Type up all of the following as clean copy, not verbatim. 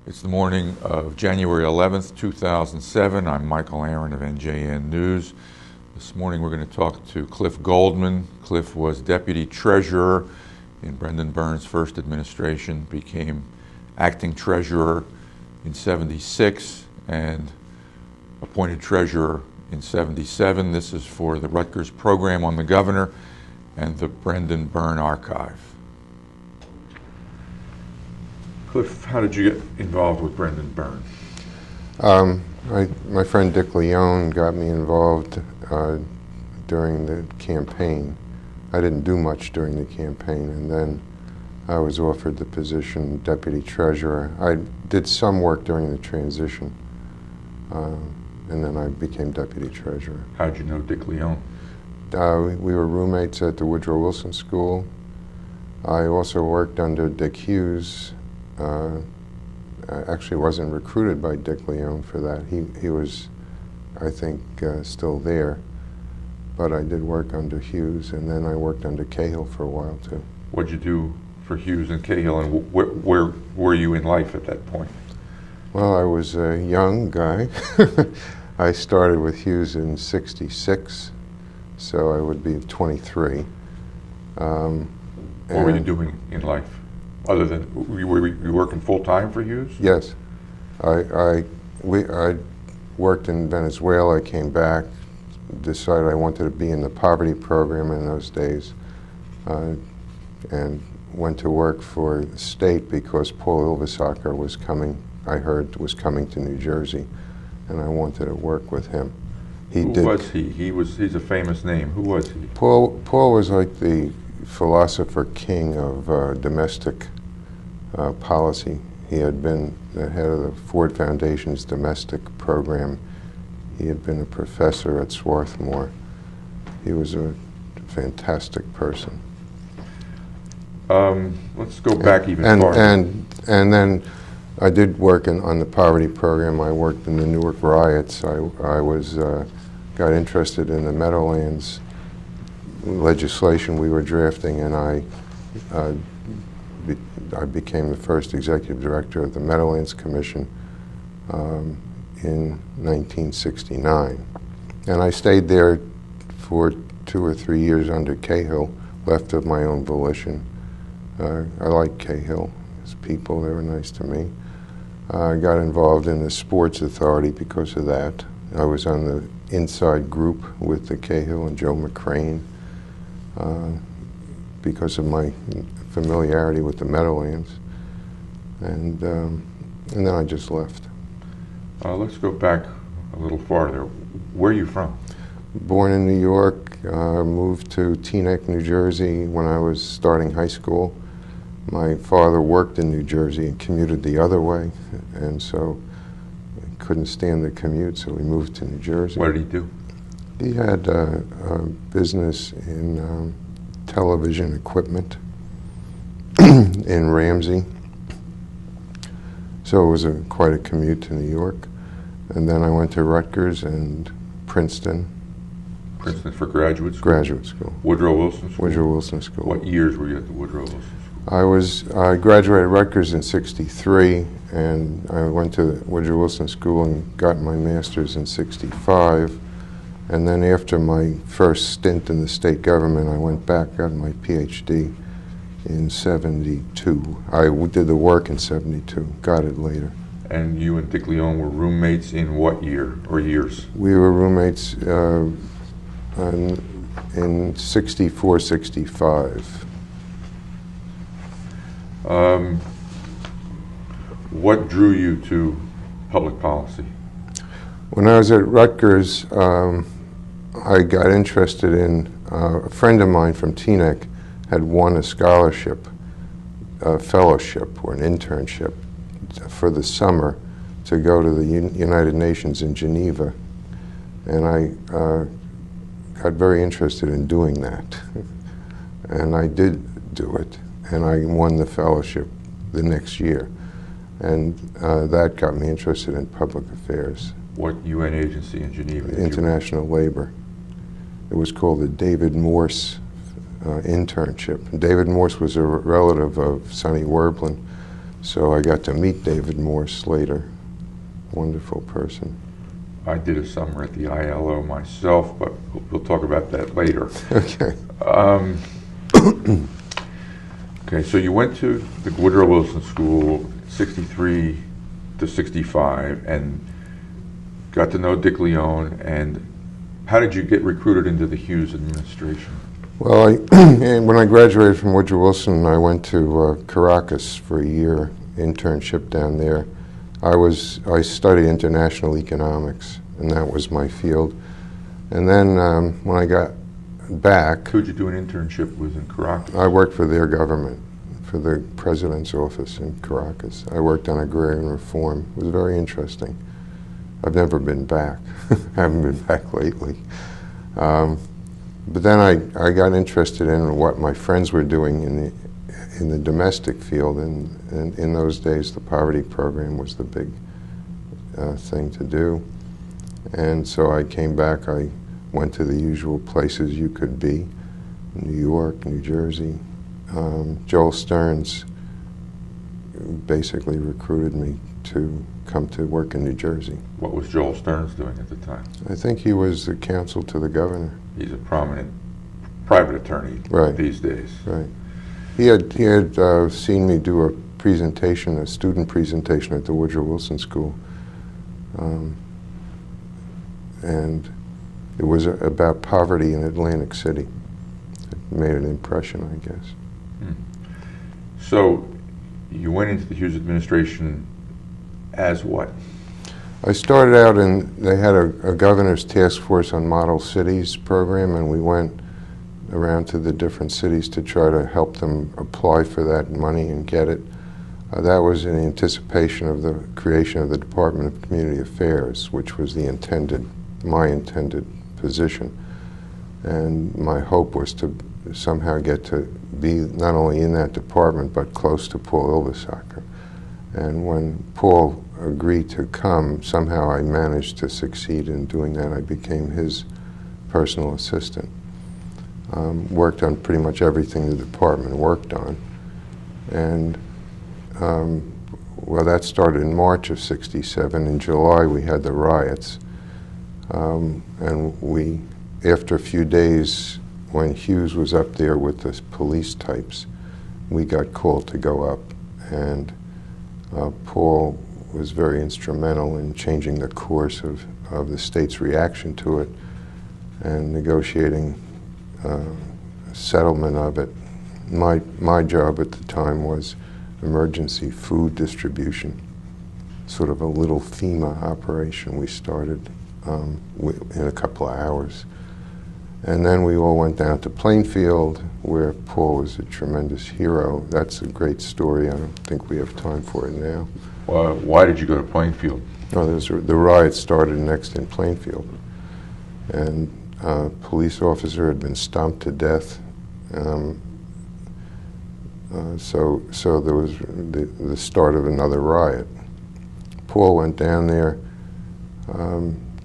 It's the morning of January 11th, 2007. I'm Michael Aron of NJN News. This morning we're going to talk to Cliff Goldman. Cliff was Deputy Treasurer in Brendan Byrne's first administration, became Acting Treasurer in '76, and appointed Treasurer in '77. This is for the Rutgers program on the governor and the Brendan Byrne archive. Cliff, how did you get involved with Brendan Byrne? My friend Dick Leone got me involved during the campaign. I didn't do much during the campaign, and then I was offered the position Deputy Treasurer. I did some work during the transition, and then I became Deputy Treasurer. How did you know Dick Leone? We were roommates at the Woodrow Wilson School. I also worked under Dick Hughes. I actually wasn't recruited by Dick Leone for that. He was, I think, still there. But I did work under Hughes, and then I worked under Cahill for a while, too. What did you do for Hughes and Cahill, and where were you in life at that point? Well, I was a young guy. I started with Hughes in '66, so I would be 23. What were you doing in life? Other than, were you working full-time for Hughes? Yes. I worked in Venezuela. I came back, decided I wanted to be in the poverty program in those days, and went to work for the state because Paul Ilvasacker was coming, I heard, was coming to New Jersey, and I wanted to work with him. Who was he? He's a famous name. Who was he? Paul was like the philosopher king of domestic policy. He had been the head of the Ford Foundation's domestic program. He had been a professor at Swarthmore. He was a fantastic person. Let's go back even farther. And then I did work on the poverty program. I worked in the Newark riots. I got interested in the Meadowlands legislation we were drafting, and I became the first executive director of the Meadowlands Commission in 1969. And I stayed there for 2 or 3 years under Cahill, left of my own volition. I liked Cahill, his people, they were nice to me. I got involved in the Sports Authority because of that. I was on the inside group with the Cahill and Joe McCrane because of my familiarity with the Meadowlands. And then I just left. Let's go back a little farther. Where are you from? Born in New York, moved to Teaneck, New Jersey when I was starting high school. My father worked in New Jersey and commuted the other way, and so I couldn't stand the commute, so we moved to New Jersey. What did he do? He had a business in television equipment in Ramsey, so it was quite a commute to New York. And then I went to Rutgers and Princeton. Princeton for graduate school? Graduate school. Woodrow Wilson School? Woodrow Wilson School. What years were you at the Woodrow Wilson School? I graduated Rutgers in '63, and I went to Woodrow Wilson School and got my master's in '65. And then after my first stint in the state government, I went back, got my PhD in '72. I did the work in '72, got it later. And you and Dick Leone were roommates in what year or years? We were roommates in '64, '65. What drew you to public policy? When I was at Rutgers, I got interested in, a friend of mine from Teaneck had won a scholarship, a fellowship or an internship for the summer to go to the United Nations in Geneva. And I got very interested in doing that. And I did do it. And I won the fellowship the next year. And that got me interested in public affairs. What UN agency in Geneva? International Labor. It was called the David Morse internship. David Morse was a relative of Sonny Werblin, So I got to meet David Morse later. Wonderful person. I did a summer at the ILO myself, but we'll talk about that later. Okay. Okay, so you went to the Woodrow Wilson School, 63 to 65, and got to know Dick Leone. And how did you get recruited into the Hughes administration? Well, when I graduated from Woodrow Wilson, I went to Caracas for a year internship down there. I studied international economics, and that was my field. And then when I got back, Who'd you do an internship with in Caracas? I worked for their government, for the president's office in Caracas. I worked on agrarian reform. It was very interesting. I've never been back. I haven't been back lately. But then I got interested in what my friends were doing in the domestic field, and in those days the poverty program was the big thing to do. And so I came back. I went to the usual places you could be, New York, New Jersey. Joel Stearns basically recruited me to come to work in New Jersey. What was Joel Stearns doing at the time? I think he was the counsel to the governor. He's a prominent private attorney these days. Right. He had seen me do a presentation, a student presentation at the Woodrow Wilson School, and it was about poverty in Atlantic City. It made an impression, I guess. So you went into the Hughes administration as what? I started out they had a governor's task force on model cities program, and we went around to the different cities to try to help them apply for that money and get it. That was in anticipation of the creation of the Department of Community Affairs, which was my intended position. And my hope was to somehow get to be not only in that department, but close to Paul Ilvesacker. And when Paul agreed to come, somehow I managed to succeed in doing that. I became his personal assistant. Worked on pretty much everything the department worked on. And well, that started in March of '67. In July, we had the riots. And after a few days, when Hughes was up there with the police types, we got called to go up. And Paul was very instrumental in changing the course of the state's reaction to it and negotiating settlement of it. My job at the time was emergency food distribution, sort of a little FEMA operation we started in a couple of hours. And then we all went down to Plainfield, where Paul was a tremendous hero. That's a great story. I don't think we have time for it now. Why did you go to Plainfield? No, the riot started next in Plainfield. And a police officer had been stomped to death. So there was the start of another riot. Paul went down there,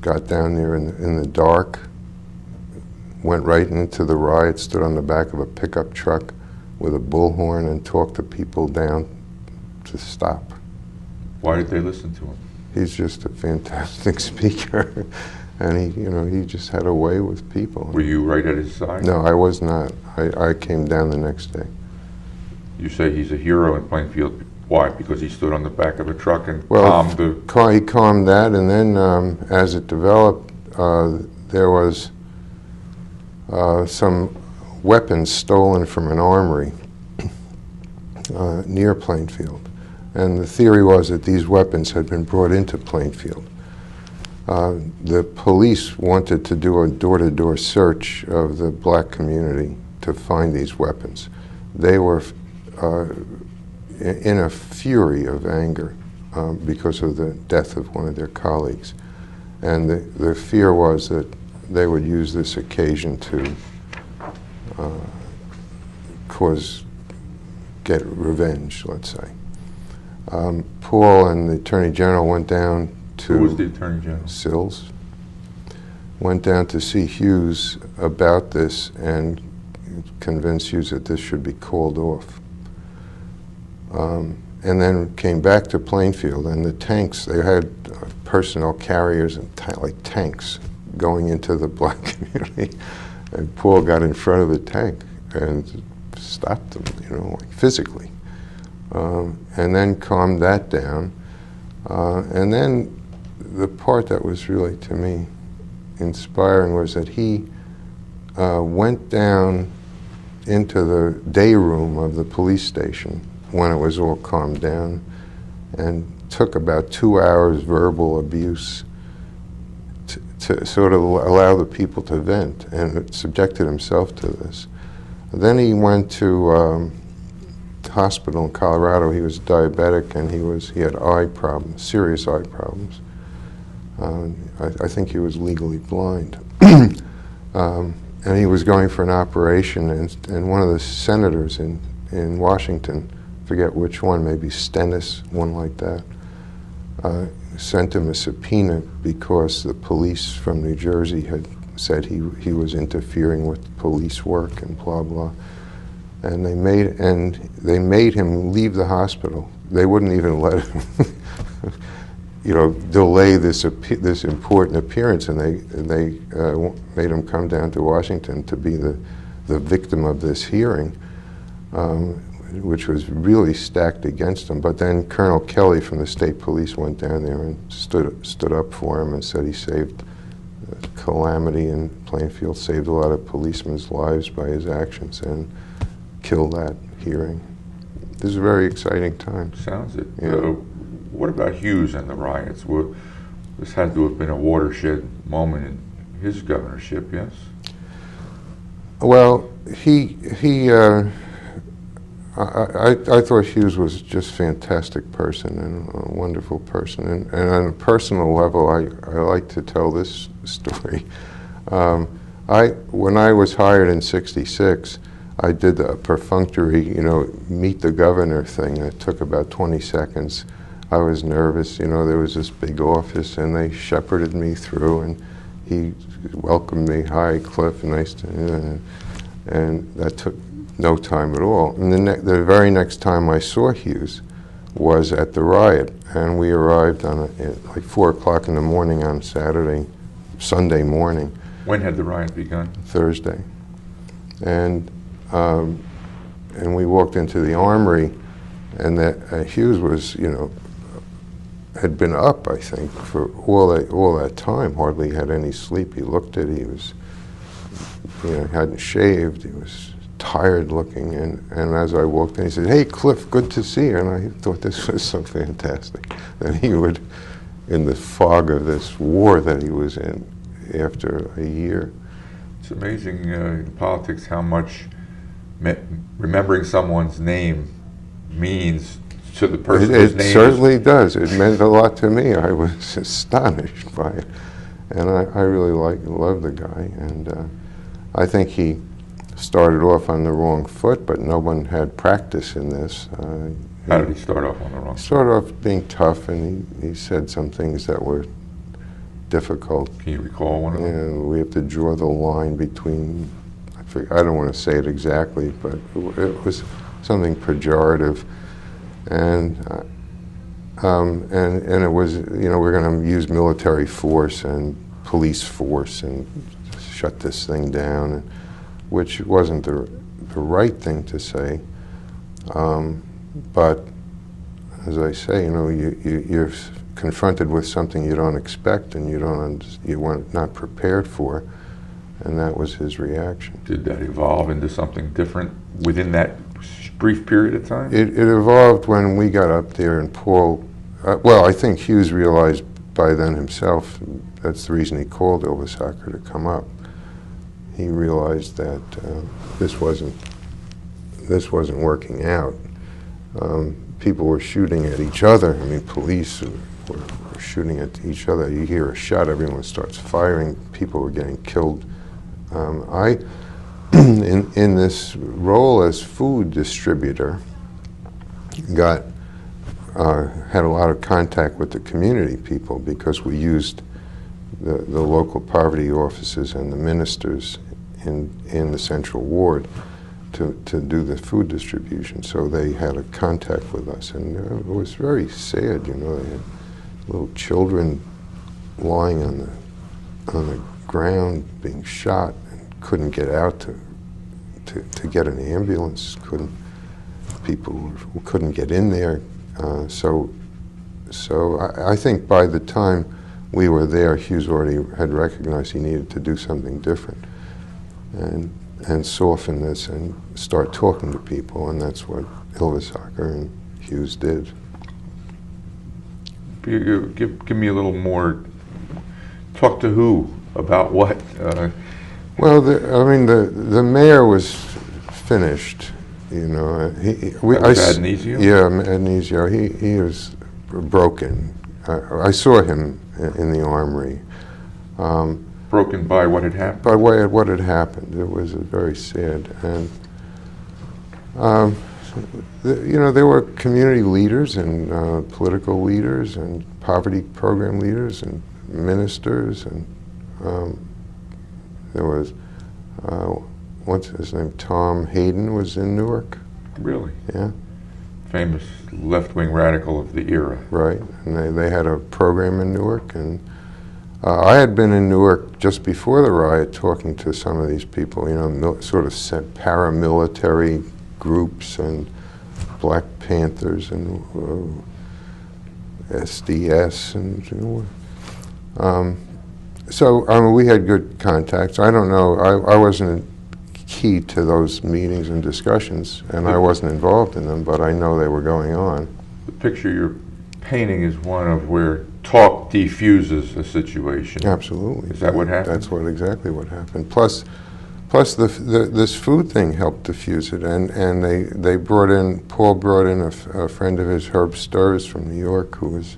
got down there in the dark, went right into the riot, stood on the back of a pickup truck with a bullhorn and talked to people down to stop. Why did they listen to him? He's just a fantastic speaker, and he just had a way with people. Were you right at his side? No, I was not. I came down the next day. You say he's a hero in Plainfield. Why? Because he stood on the back of a truck and calmed the... He calmed that, and then as it developed, there was some weapons stolen from an armory near Plainfield. And the theory was that these weapons had been brought into Plainfield. The police wanted to do a door-to-door search of the black community to find these weapons. They were in a fury of anger because of the death of one of their colleagues. And the fear was that they would use this occasion to get revenge, let's say. Paul and the Attorney General went down to... Who was the Attorney General? Sills. Went down to see Hughes about this and convinced Hughes that this should be called off. and then came back to Plainfield, and the tanks, they had personnel carriers and like tanks going into the black community, and Paul got in front of the tank and stopped them, like physically, and then calmed that down. And then the part that was really, to me, inspiring was that he went down into the day room of the police station when it was all calmed down and took about 2 hours verbal abuse to sort of allow the people to vent, and subjected himself to this. Then he went to hospital in Colorado. He was diabetic, and he had eye problems, serious eye problems. I think he was legally blind. And he was going for an operation, and one of the senators in Washington, forget which one, maybe Stennis, one like that, sent him a subpoena because the police from New Jersey had said he was interfering with police work and blah blah, and they made him leave the hospital. They wouldn't even let him, delay this important appearance, and they made him come down to Washington to be the victim of this hearing, which was really stacked against him. But then Colonel Kelly from the state police went down there and stood up for him and said he saved calamity in Plainfield, saved a lot of policemen's lives by his actions, and killed that hearing. This is a very exciting time. Sounds it. Yeah. What about Hughes and the riots? This had to have been a watershed moment in his governorship, yes? Well, I thought Hughes was just a fantastic person and a wonderful person. And on a personal level, I like to tell this story. When I was hired in '66, I did a perfunctory, meet the governor thing. It took about 20 seconds. I was nervous. There was this big office, and they shepherded me through, and he welcomed me. Hi, Cliff, nice to meet you. And that took no time at all. And the very next time I saw Hughes was at the riot, and we arrived at like 4 o'clock in the morning on Sunday morning. When had the riot begun? Thursday. And we walked into the armory, and Hughes was, had been up, I think, for all that time, hardly had any sleep. He looked at it, he was, hadn't shaved, he was tired looking, and as I walked in, he said, "Hey, Cliff, good to see you." And I thought this was so fantastic, that he would, in the fog of this war that he was in after a year. It's amazing in politics how much remembering someone's name means to the person whose name. It certainly does. It meant a lot to me. I was astonished by it, and I really love the guy, and I think he started off on the wrong foot, but no one had practice in this. How did he start off on the wrong foot? He started off being tough, and he said some things that were difficult. Can you recall one of them? We have to draw the line between, I don't want to say it exactly, but it was something pejorative. And it was, we're going to use military force and police force and shut this thing down, which wasn't the right thing to say. But as I say, you're confronted with something you don't expect and you weren't not prepared for, and that was his reaction. Did that evolve into something different within that brief period of time? It evolved when we got up there, and Paul, I think Hughes realized by then himself, that's the reason he called Ilvasacker to come up. He realized that this wasn't working out. People were shooting at each other. I mean, police were shooting at each other. You hear a shot, everyone starts firing. People were getting killed. In this role as food distributor, had a lot of contact with the community people because we used the local poverty offices and the ministers in the central ward to do the food distribution. So they had a contact with us, and it was very sad. They had little children lying on the ground being shot and couldn't get out to get an ambulance. People couldn't get in there. So I think by the time we were there, Hughes already had recognized he needed to do something different and soften this and start talking to people, and that's what Ylvisaker and Hughes did. Give me a little more. Talk to who about what? Well, the mayor was finished. Adnesio? Yeah, Adnesio. He was broken. I saw him in the armory. Broken by what had happened? By what had happened. It was very sad. And, there were community leaders and political leaders and poverty program leaders and ministers. And there was, what's his name, Tom Hayden was in Newark. Really? Yeah. Famous left-wing radical of the era. Right. And they had a program in Newark, and I had been in Newark just before the riot talking to some of these people, sort of paramilitary groups and Black Panthers and SDS and so we had good contacts. I don't know. I wasn't key to those meetings and discussions, and I wasn't involved in them, but I know they were going on. The picture you're painting is one of where talk defuses a situation. Absolutely. Is that what happened? That's exactly what happened. Plus this food thing helped diffuse it, and Paul brought in a friend of his, Herb Sturz from New York, who was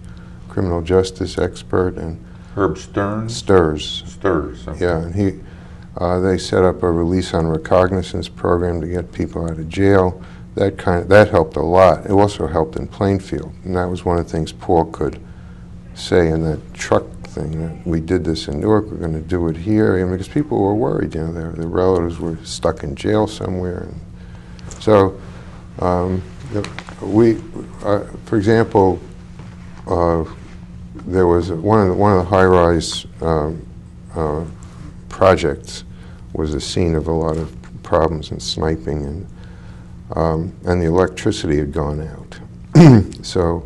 a criminal justice expert. And Herb Stern? Sturz. Okay. Yeah, and they set up a release on recognizance program to get people out of jail. That helped a lot. It also helped in Plainfield, and that was one of the things Paul could say in that truck thing, that we did this in Newark, we're going to do it here, because people were worried. Their relatives were stuck in jail somewhere, and so for example, there was one of the high-rise projects was a scene of a lot of problems and sniping, and the electricity had gone out. So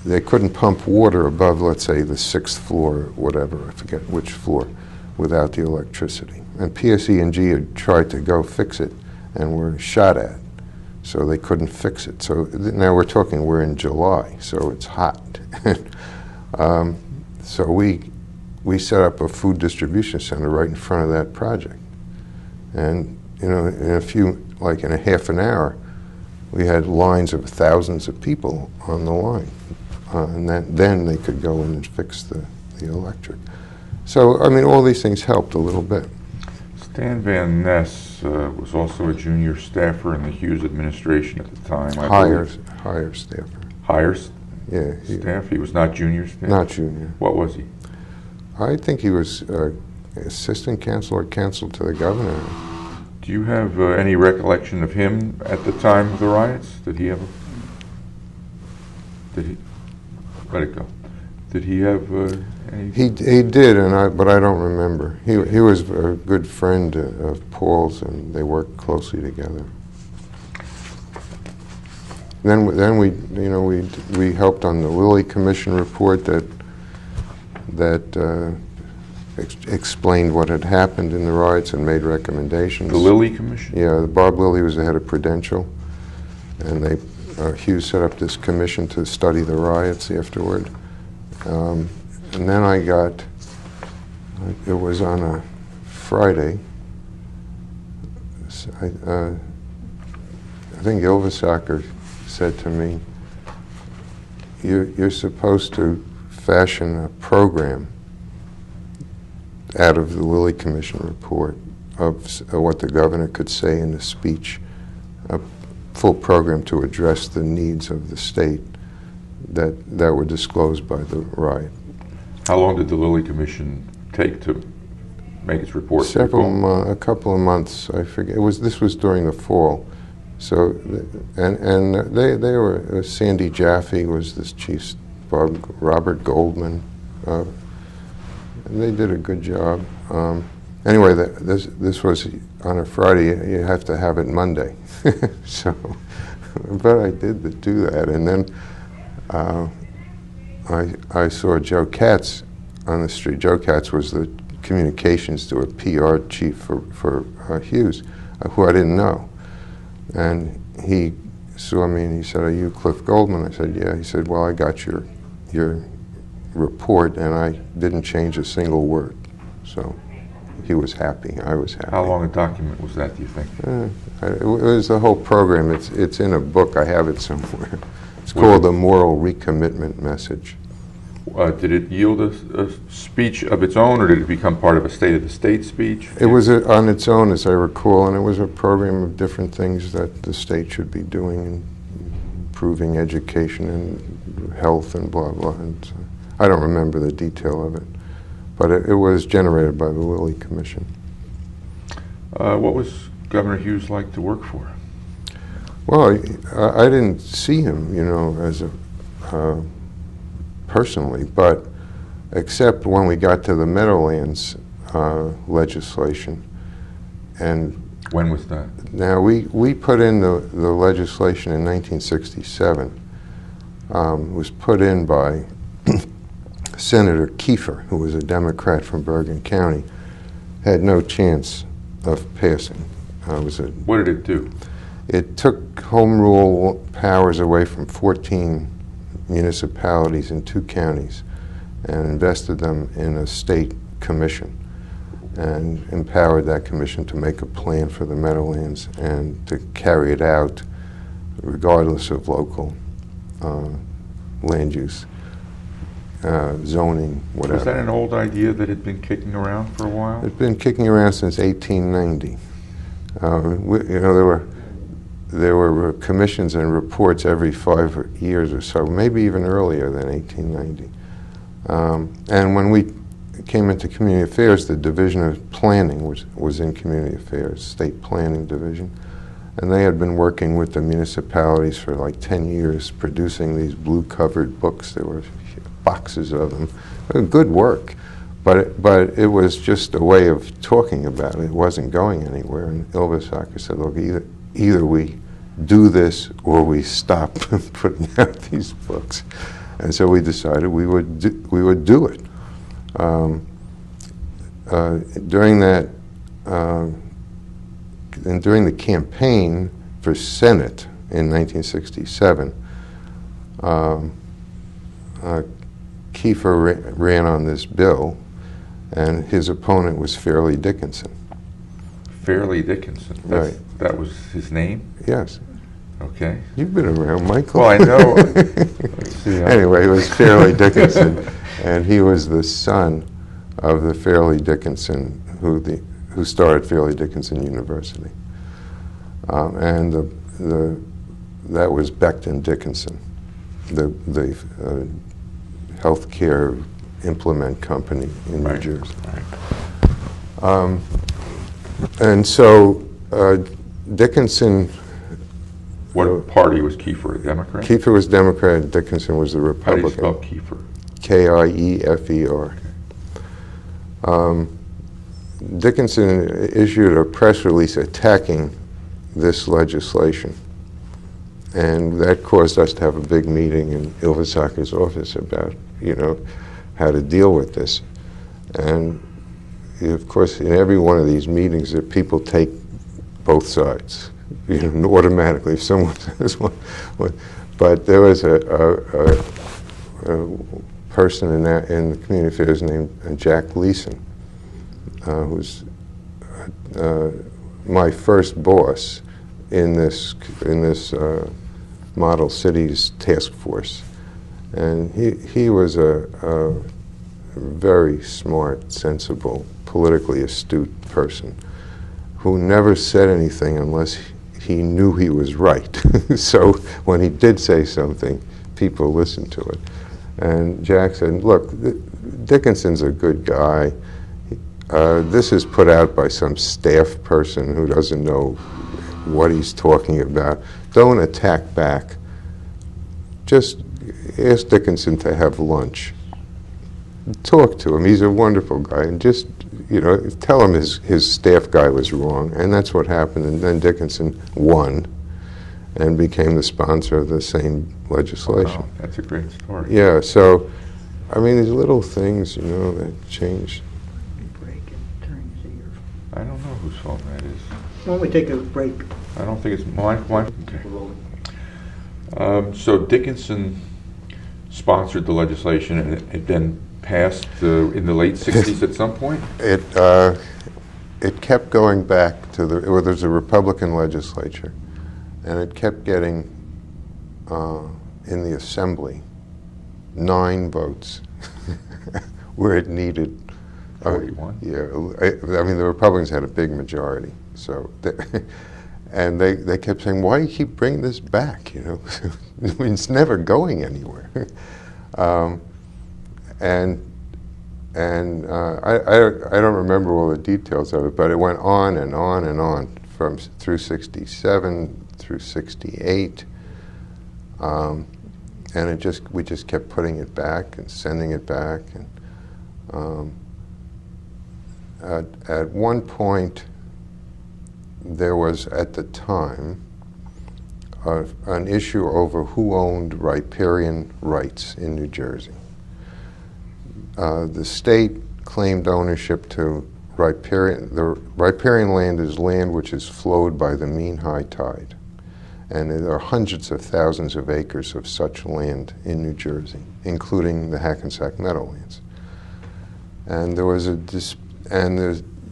they couldn't pump water above, let's say, the 6th floor or whatever, I forget which floor, without the electricity. And PSE&G had tried to go fix it and were shot at, so they couldn't fix it. So now we're in July, so it's hot. So we set up a food distribution center right in front of that project. And in a half an hour, we had lines of thousands of people on the line. And then they could go in and fix the electric. So, all these things helped a little bit. Stan Van Ness was also a junior staffer in the Hughes administration at the time. Higher staffer. Higher Yeah. staff? He was not junior staff? Not junior. What was he? I think he was assistant counsel or counsel to the governor. Do you have any recollection of him at the time of the riots? Did he have let it go. Did he have any? He did, but I don't remember. He was a good friend of Paul's, and they worked closely together. Then we helped on the Lilly Commission report that explained what had happened in the riots and made recommendations. The Lilly Commission? Yeah, Bob Lilly was the head of Prudential, and Hughes set up this commission to study the riots afterward. And then it was on a Friday. I think Ylvisaker said to me, you're supposed to fashion a program out of the Lilly Commission report of what the governor could say in a speech, a full program to address the needs of the state that were disclosed by the riot. How long did the Lilly Commission take to make its report? A couple of months, I forget. This was during the fall. So, they were, Sandy Jaffe was this chief, Robert Goldman, and they did a good job. Anyway, this was on a Friday. You have to have it Monday. So, but I did do that, and then I saw Joe Katz on the street. Joe Katz was the communications to a PR chief for Hughes, who I didn't know. And he saw me and he said, "Are you Cliff Goldman?" I said, "Yeah." He said, "Well, I got your report and I didn't change a single word." So he was happy. I was happy. How long a document was that, do you think? It was the whole program. It's in a book. I have it somewhere. It's called The Moral Recommitment Message. Did it yield a speech of its own, or did it become part of a State of the State speech? It was on its own, as I recall, and it was a program of different things that the state should be doing, and improving education and health and blah, blah. And so I don't remember the detail of it, but it was generated by the Lilly Commission. What was Governor Hughes like to work for? Well, I didn't see him, as a personally, but except when we got to the Meadowlands legislation. And when was that? Now, we put in the legislation in 1967. It was put in by Senator Kiefer, who was a Democrat from Bergen County. Had no chance of passing. What did it do? It took home rule powers away from 14 municipalities in 2 counties and invested them in a state commission and empowered that commission to make a plan for the Meadowlands and to carry it out regardless of local land use, zoning, whatever. Was that an old idea that had been kicking around for a while? It's been kicking around since 1890. There were commissions and reports every 5 years or so, maybe even earlier than 1890. And when we came into community affairs, the division of planning was in community affairs, state planning division. And they had been working with the municipalities for like 10 years, producing these blue-covered books. There were boxes of them. Good work. But it was just a way of talking about it. It wasn't going anywhere. And Ylva said, "Look, either we do this or we stop putting out these books." And so we decided we would do it. During that, and during the campaign for Senate in 1967, Kiefer ran on this bill, and his opponent was Fairleigh Dickinson. Fairleigh Dickinson. Right. That was his name? Yes. Okay. You've been around, Michael. Well, I know. Let's see. Anyway, it was Fairleigh Dickinson, and he was the son of the Fairleigh Dickinson who started Fairleigh Dickinson University, and that was Becton Dickinson, the healthcare implement company in New Jersey. Right. And so Dickinson. What party was Kiefer, a Democrat? Kiefer was Democrat, Dickinson was the Republican. How do you spell Kiefer? K-I-E-F-E-R. Dickinson issued a press release attacking this legislation, and that caused us to have a big meeting in Ylvasaker's office about, how to deal with this. And of course, in every one of these meetings, that people take both sides. Automatically, if someone says one. But there was a person in the community affairs named Jack Leeson, who's my first boss in this Model Cities task force, and he was a very smart, sensible, politically astute person who never said anything unless he knew he was right. So when he did say something, people listened to it. And Jack said, "Look, Dickinson's a good guy. This is put out by some staff person who doesn't know what he's talking about. Don't attack back. Just ask Dickinson to have lunch. Talk to him. He's a wonderful guy, and just, tell him his staff guy was wrong, and that's what happened. And then Dickinson won and became the sponsor of the same legislation. Wow, that's a great story. Yeah, so, I mean, these little things, that change. I don't know whose phone that is. Why don't we take a break? I don't think it's mine. Okay. So Dickinson sponsored the legislation, and it then passed in the late 60s at some point? It kept going back to there's a Republican legislature, and it kept getting, in the Assembly, 9 votes where it needed 41. I mean, the Republicans had a big majority, so and they kept saying, "Why do you keep bringing this back? I mean, it's never going anywhere." And I don't remember all the details of it, but it went on and on and on through '67 through '68, and we just kept putting it back and sending it back, and at one point there was, at the time, an issue over who owned riparian rights in New Jersey. The state claimed ownership to riparian. The riparian land is land which is flowed by the mean high tide, and there are hundreds of thousands of acres of such land in New Jersey, including the Hackensack Meadowlands. And there was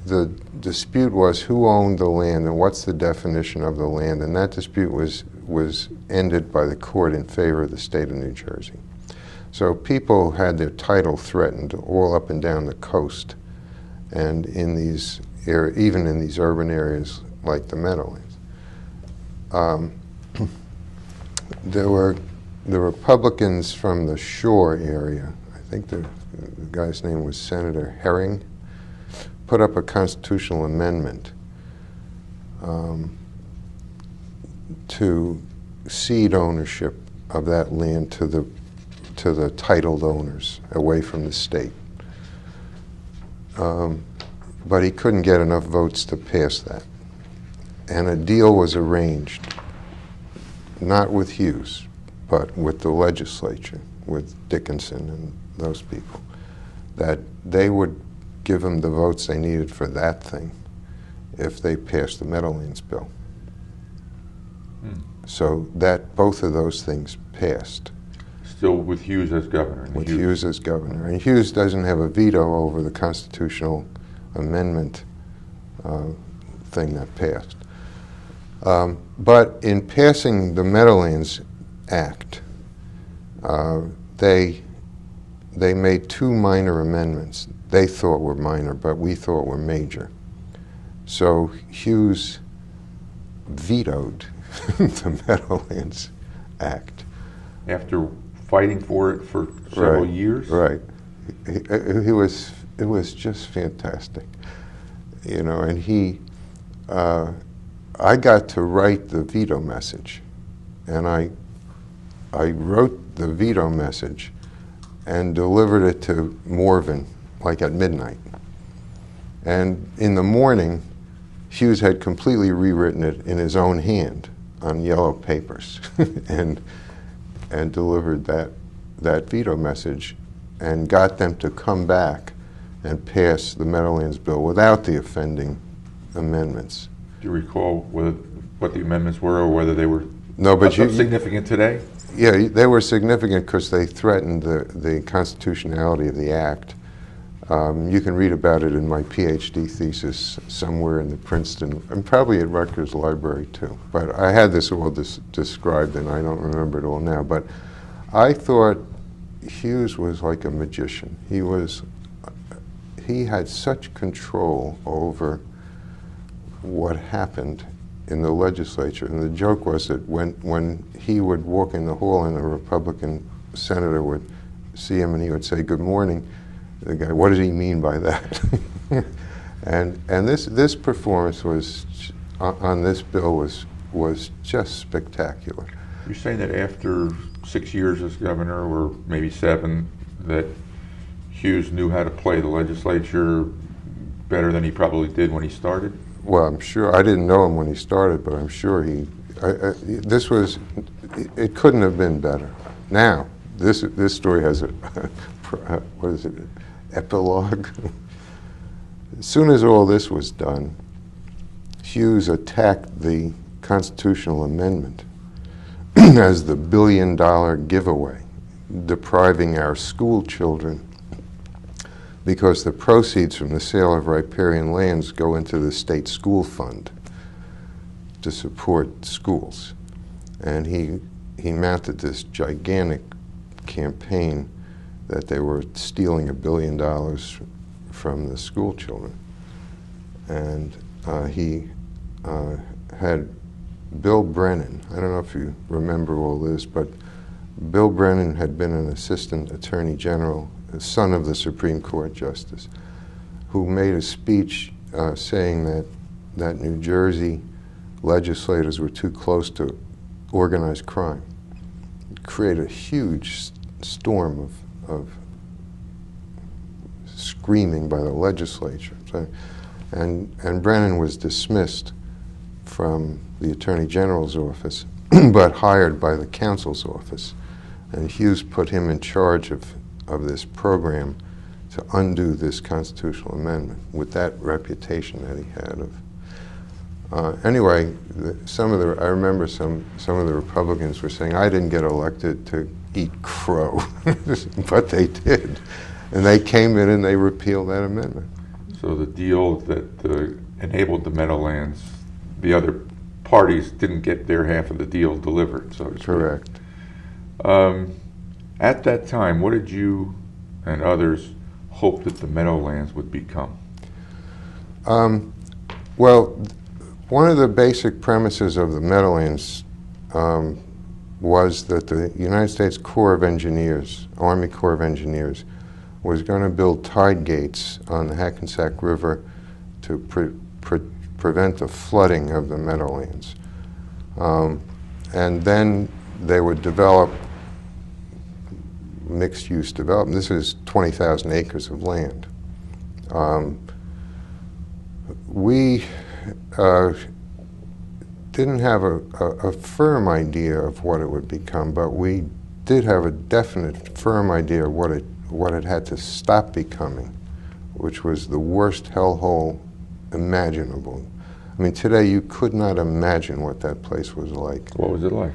the dispute was who owned the land and what's the definition of the land, and that dispute was ended by the court in favor of the state of New Jersey. So people had their title threatened all up and down the coast, and in these even in these urban areas like the Meadowlands. There were the Republicans from the shore area. I think the guy's name was Senator Herring, put up a constitutional amendment to cede ownership of that land to the titled owners away from the state. But he couldn't get enough votes to pass that. And a deal was arranged, not with Hughes, but with the legislature, with Dickinson and those people, that they would give them the votes they needed for that thing if they passed the Meadowlands bill. So that both of those things passed. Still with Hughes as governor. With Hughes as governor. And Hughes doesn't have a veto over the constitutional amendment thing that passed. But in passing the Meadowlands Act, they made 2 minor amendments. They thought were minor, but we thought were major. So Hughes vetoed the Meadowlands Act. After fighting for it for several years? Right. It was just fantastic. And I got to write the veto message. And I wrote the veto message and delivered it to Morvan, like at midnight. And in the morning, Hughes had completely rewritten it in his own hand on yellow papers and delivered that veto message and got them to come back and pass the Meadowlands bill without the offending amendments. Do you recall what the amendments were, or whether they were significant today? Yeah, they were significant because they threatened the constitutionality of the act. You can read about it in my PhD thesis somewhere in the Princeton, and probably at Rutgers Library too. But I had this all described, and I don't remember it all now. But I thought Hughes was like a magician. He had such control over what happened in the legislature. And the joke was that when he would walk in the hall and a Republican senator would see him and he would say, "Good morning," the guy, "What does he mean by that?" And this performance was on this bill was just spectacular. You're saying that after 6 years as governor, or maybe 7, that Hughes knew how to play the legislature better than he probably did when he started? Well, I'm sure. I didn't know him when he started, but I'm sure this was, it couldn't have been better. Now, this story has a, what is it, epilogue? As soon as all this was done, Hughes attacked the constitutional amendment as the billion-dollar giveaway, depriving our school children, because the proceeds from the sale of riparian lands go into the state school fund to support schools. And he mounted this gigantic campaign that they were stealing $1 billion from the school children. And he had Bill Brennan, I don't know if you remember all this, but Bill Brennan had been an assistant attorney general, the son of the Supreme Court justice, who made a speech saying that New Jersey legislators were too close to organized crime. It created a huge storm of screaming by the legislature. So, and Brennan was dismissed from the Attorney General's office, but hired by the counsel's office. And Hughes put him in charge of this program to undo this constitutional amendment with that reputation that he had of. Anyway, I remember some of the Republicans were saying, I didn't get elected to eat crow, but they did. And they came in and they repealed that amendment. So the deal that enabled the Meadowlands, the other parties didn't get their half of the deal delivered, so to speak. Correct. At that time, what did you and others hope that the Meadowlands would become? Well, one of the basic premises of the Meadowlands was that the United States Corps of Engineers, Army Corps of Engineers, was going to build tide gates on the Hackensack River to prevent the flooding of the Meadowlands. And then they would develop mixed-use development. This is 20,000 acres of land. We didn't have a firm idea of what it would become, but we did have a definite, firm idea of what it had to stop becoming, which was the worst hellhole imaginable. I mean, today you could not imagine what that place was like. What was it like?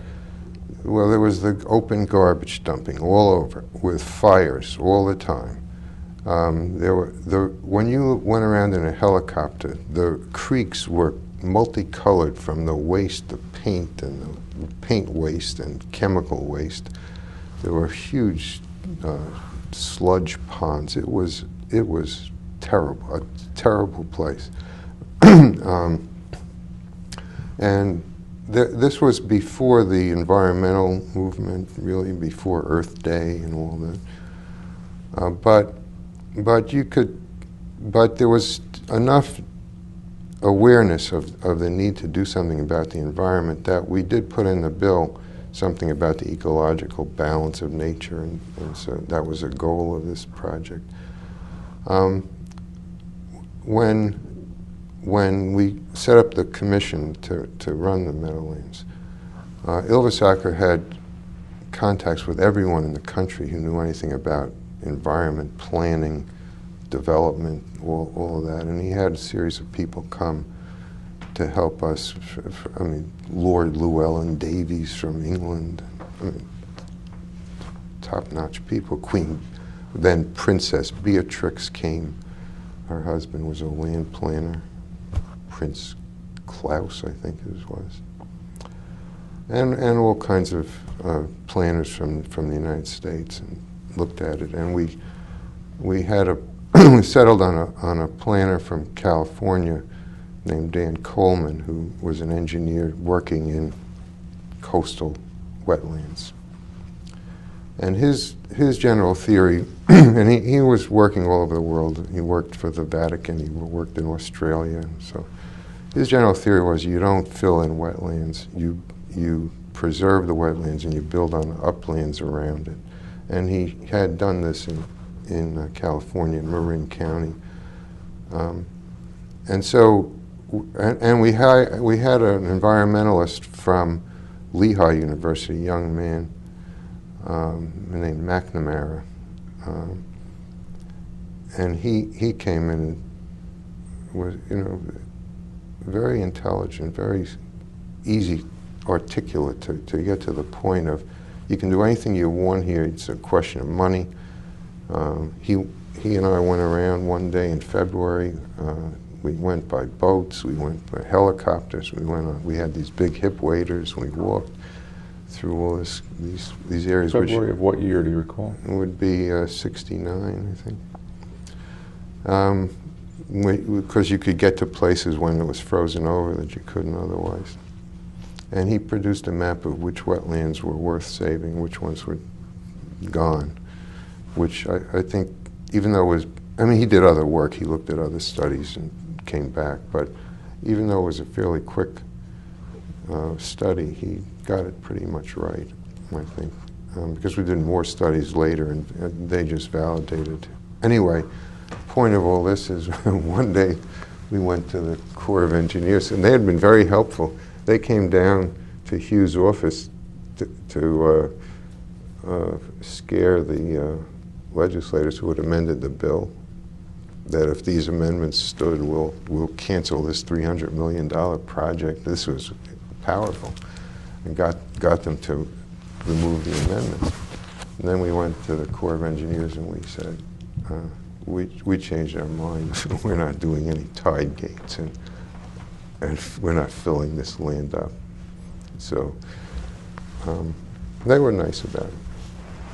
Well, there was the open garbage dumping all over, with fires all the time. When you went around in a helicopter, the creeks were multicolored from the waste, the paint and the paint waste and chemical waste. There were huge sludge ponds. It was terrible, a terrible place. And this was before the environmental movement, really before Earth Day and all that. But there was enough awareness of the need to do something about the environment that we did put in the bill something about the ecological balance of nature, and so that was a goal of this project. When we set up the commission to run the Meadowlands, Ylvisaker had contacts with everyone in the country who knew anything about environment, planning, development, all of that, and he had a series of people come to help us. I mean, Lord Llewellyn Davies from England, I mean, top-notch people. Then Princess Beatrix came. Her husband was a land planner. Prince Klaus, I think it was. And all kinds of planners from the United States, and looked at it. And we had we settled on a planner from California named Dan Coleman, who was an engineer working in coastal wetlands. And his general theory, and he was working all over the world. He worked for the Vatican. He worked in Australia. So his general theory was you don't fill in wetlands. You preserve the wetlands and you build on uplands around it. And he had done this in California, in Marin County. And so, and we had an environmentalist from Lehigh University, a young man named McNamara, and he came in and was, very intelligent, very easy, articulate to get to the point of you can do anything you want here. It's a question of money. He and I went around one day in February. We went by boats. We went by helicopters. We had these big hip waders. We walked through all these areas. February of what year do you recall? It would be 69, I think. Because you could get to places when it was frozen over that you couldn't otherwise. And he produced a map of which wetlands were worth saving, which ones were gone, which I think, even though it was, he did other work, he looked at other studies and came back, but even though it was a fairly quick study, he got it pretty much right, I think, because we did more studies later and they just validated. Anyway, point of all this is one day we went to the Corps of Engineers and they had been very helpful. They came down to Hugh's office to scare the legislators who had amended the bill that if these amendments stood, we'll cancel this $300 million project. This was powerful, and got them to remove the amendments. And then we went to the Corps of Engineers and we said, we changed our minds. We're not doing any tide gates, and we're not filling this land up. So they were nice about it.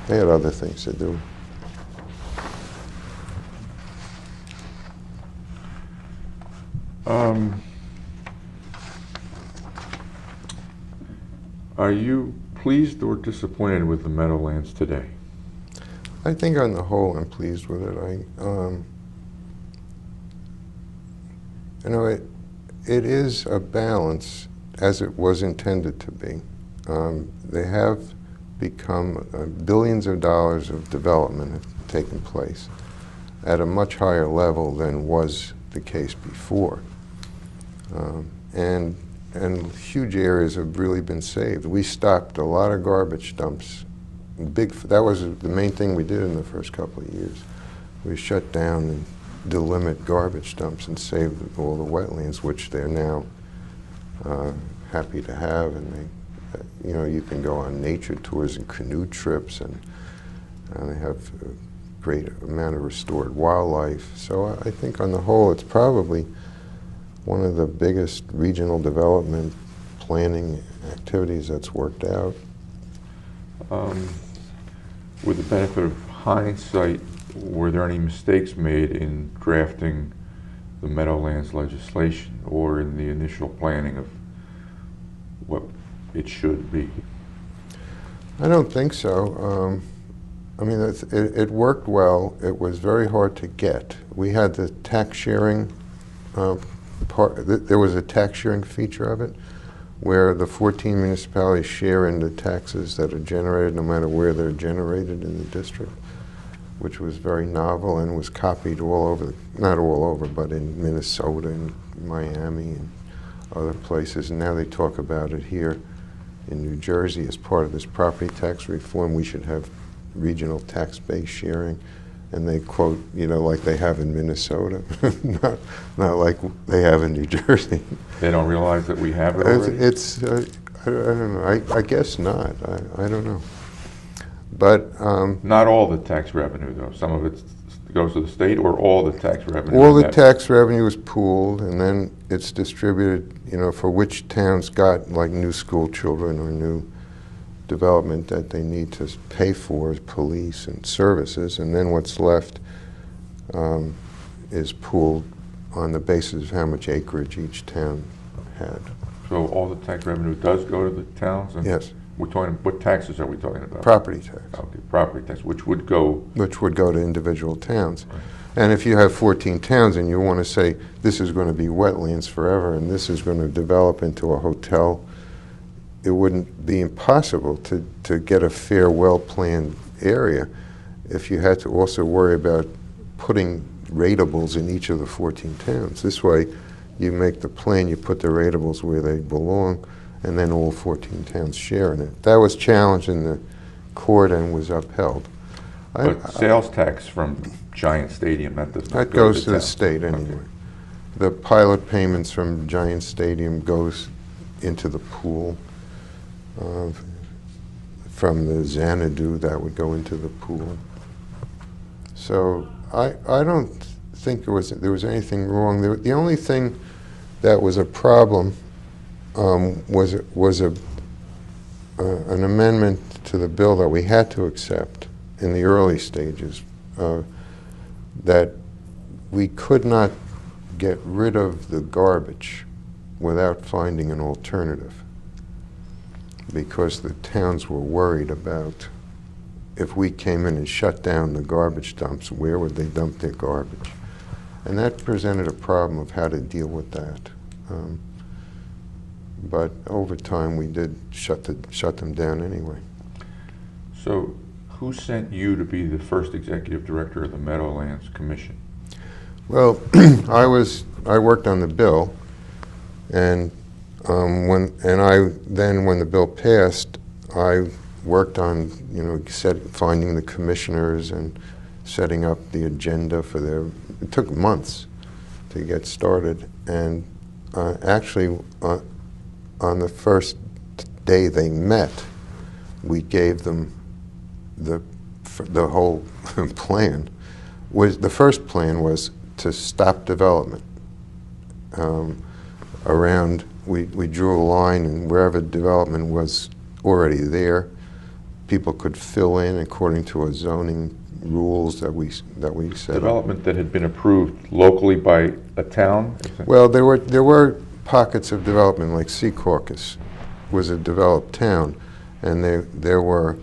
They had other things to do. Are you pleased or disappointed with the Meadowlands today? I think on the whole I'm pleased with it. It is a balance as it was intended to be. They have become billions of dollars of development have taken place at a much higher level than was the case before. And huge areas have really been saved. We stopped a lot of garbage dumps. That was the main thing we did in the first couple of years. We shut down and delimit garbage dumps and saved all the wetlands, which they're now happy to have. And you can go on nature tours and canoe trips, and they have a great amount of restored wildlife. So I think on the whole, it's probably one of the biggest regional development planning activities that's worked out. With the benefit of hindsight, were there any mistakes made in drafting the Meadowlands legislation or in the initial planning of what it should be? I don't think so. It worked well. It was very hard to get. We had the tax sharing there was a tax sharing feature of it where the 14 municipalities share in the taxes that are generated no matter where they're generated in the district, which was very novel and was copied all over, not all over, but in Minnesota and Miami and other places. And now they talk about it here in New Jersey as part of this property tax reform. We should have regional tax-based sharing. And they quote, like they have in Minnesota, not like they have in New Jersey. They don't realize that we have it already? I don't know. I guess not. I don't know. But not all the tax revenue, though. Some of it goes to the state, or all the tax revenue? All the tax revenue is pooled, and then it's distributed, for which towns got like new school children or new development that they need to pay for, police and services, and then what's left is pooled on the basis of how much acreage each town had. So all the tax revenue does go to the towns? Yes. We're talking, what taxes are we talking about? Property tax. Okay, property tax, which would go... Which would go to individual towns. Right. And if you have 14 towns and you want to say, this is going to be wetlands forever and this is going to develop into a hotel, it wouldn't be impossible to get a fair, well-planned area if you had to also worry about putting ratables in each of the 14 towns. This way, you make the plan, you put the ratables where they belong, and then all 14 towns share in it. That was challenged in the court and was upheld. But sales tax from Giant Stadium, that does not that go goes to the state anyway. Okay. The pilot payments from Giant Stadium goes into the pool. From the Xanadu, that would go into the pool. So I don't think there was anything wrong. The only thing that was a problem was an amendment to the bill that we had to accept in the early stages, that we could not get rid of the garbage without finding an alternative, because the towns were worried about if we came in and shut down the garbage dumps, where would they dump their garbage? And that presented a problem of how to deal with that. But over time, we did shut them down anyway. So who sent you to be the first executive director of the Meadowlands Commission? Well, I worked on the bill, and when the bill passed, I worked on finding the commissioners and setting up the agenda for their. It took months to get started, and actually on the first day they met, we gave them the whole plan. The first plan was to stop development. We drew a line, and wherever development was already there, people could fill in according to a zoning rules that we set Development that had been approved locally by a town? Well, there were pockets of development, like Secaucus was a developed town, and there were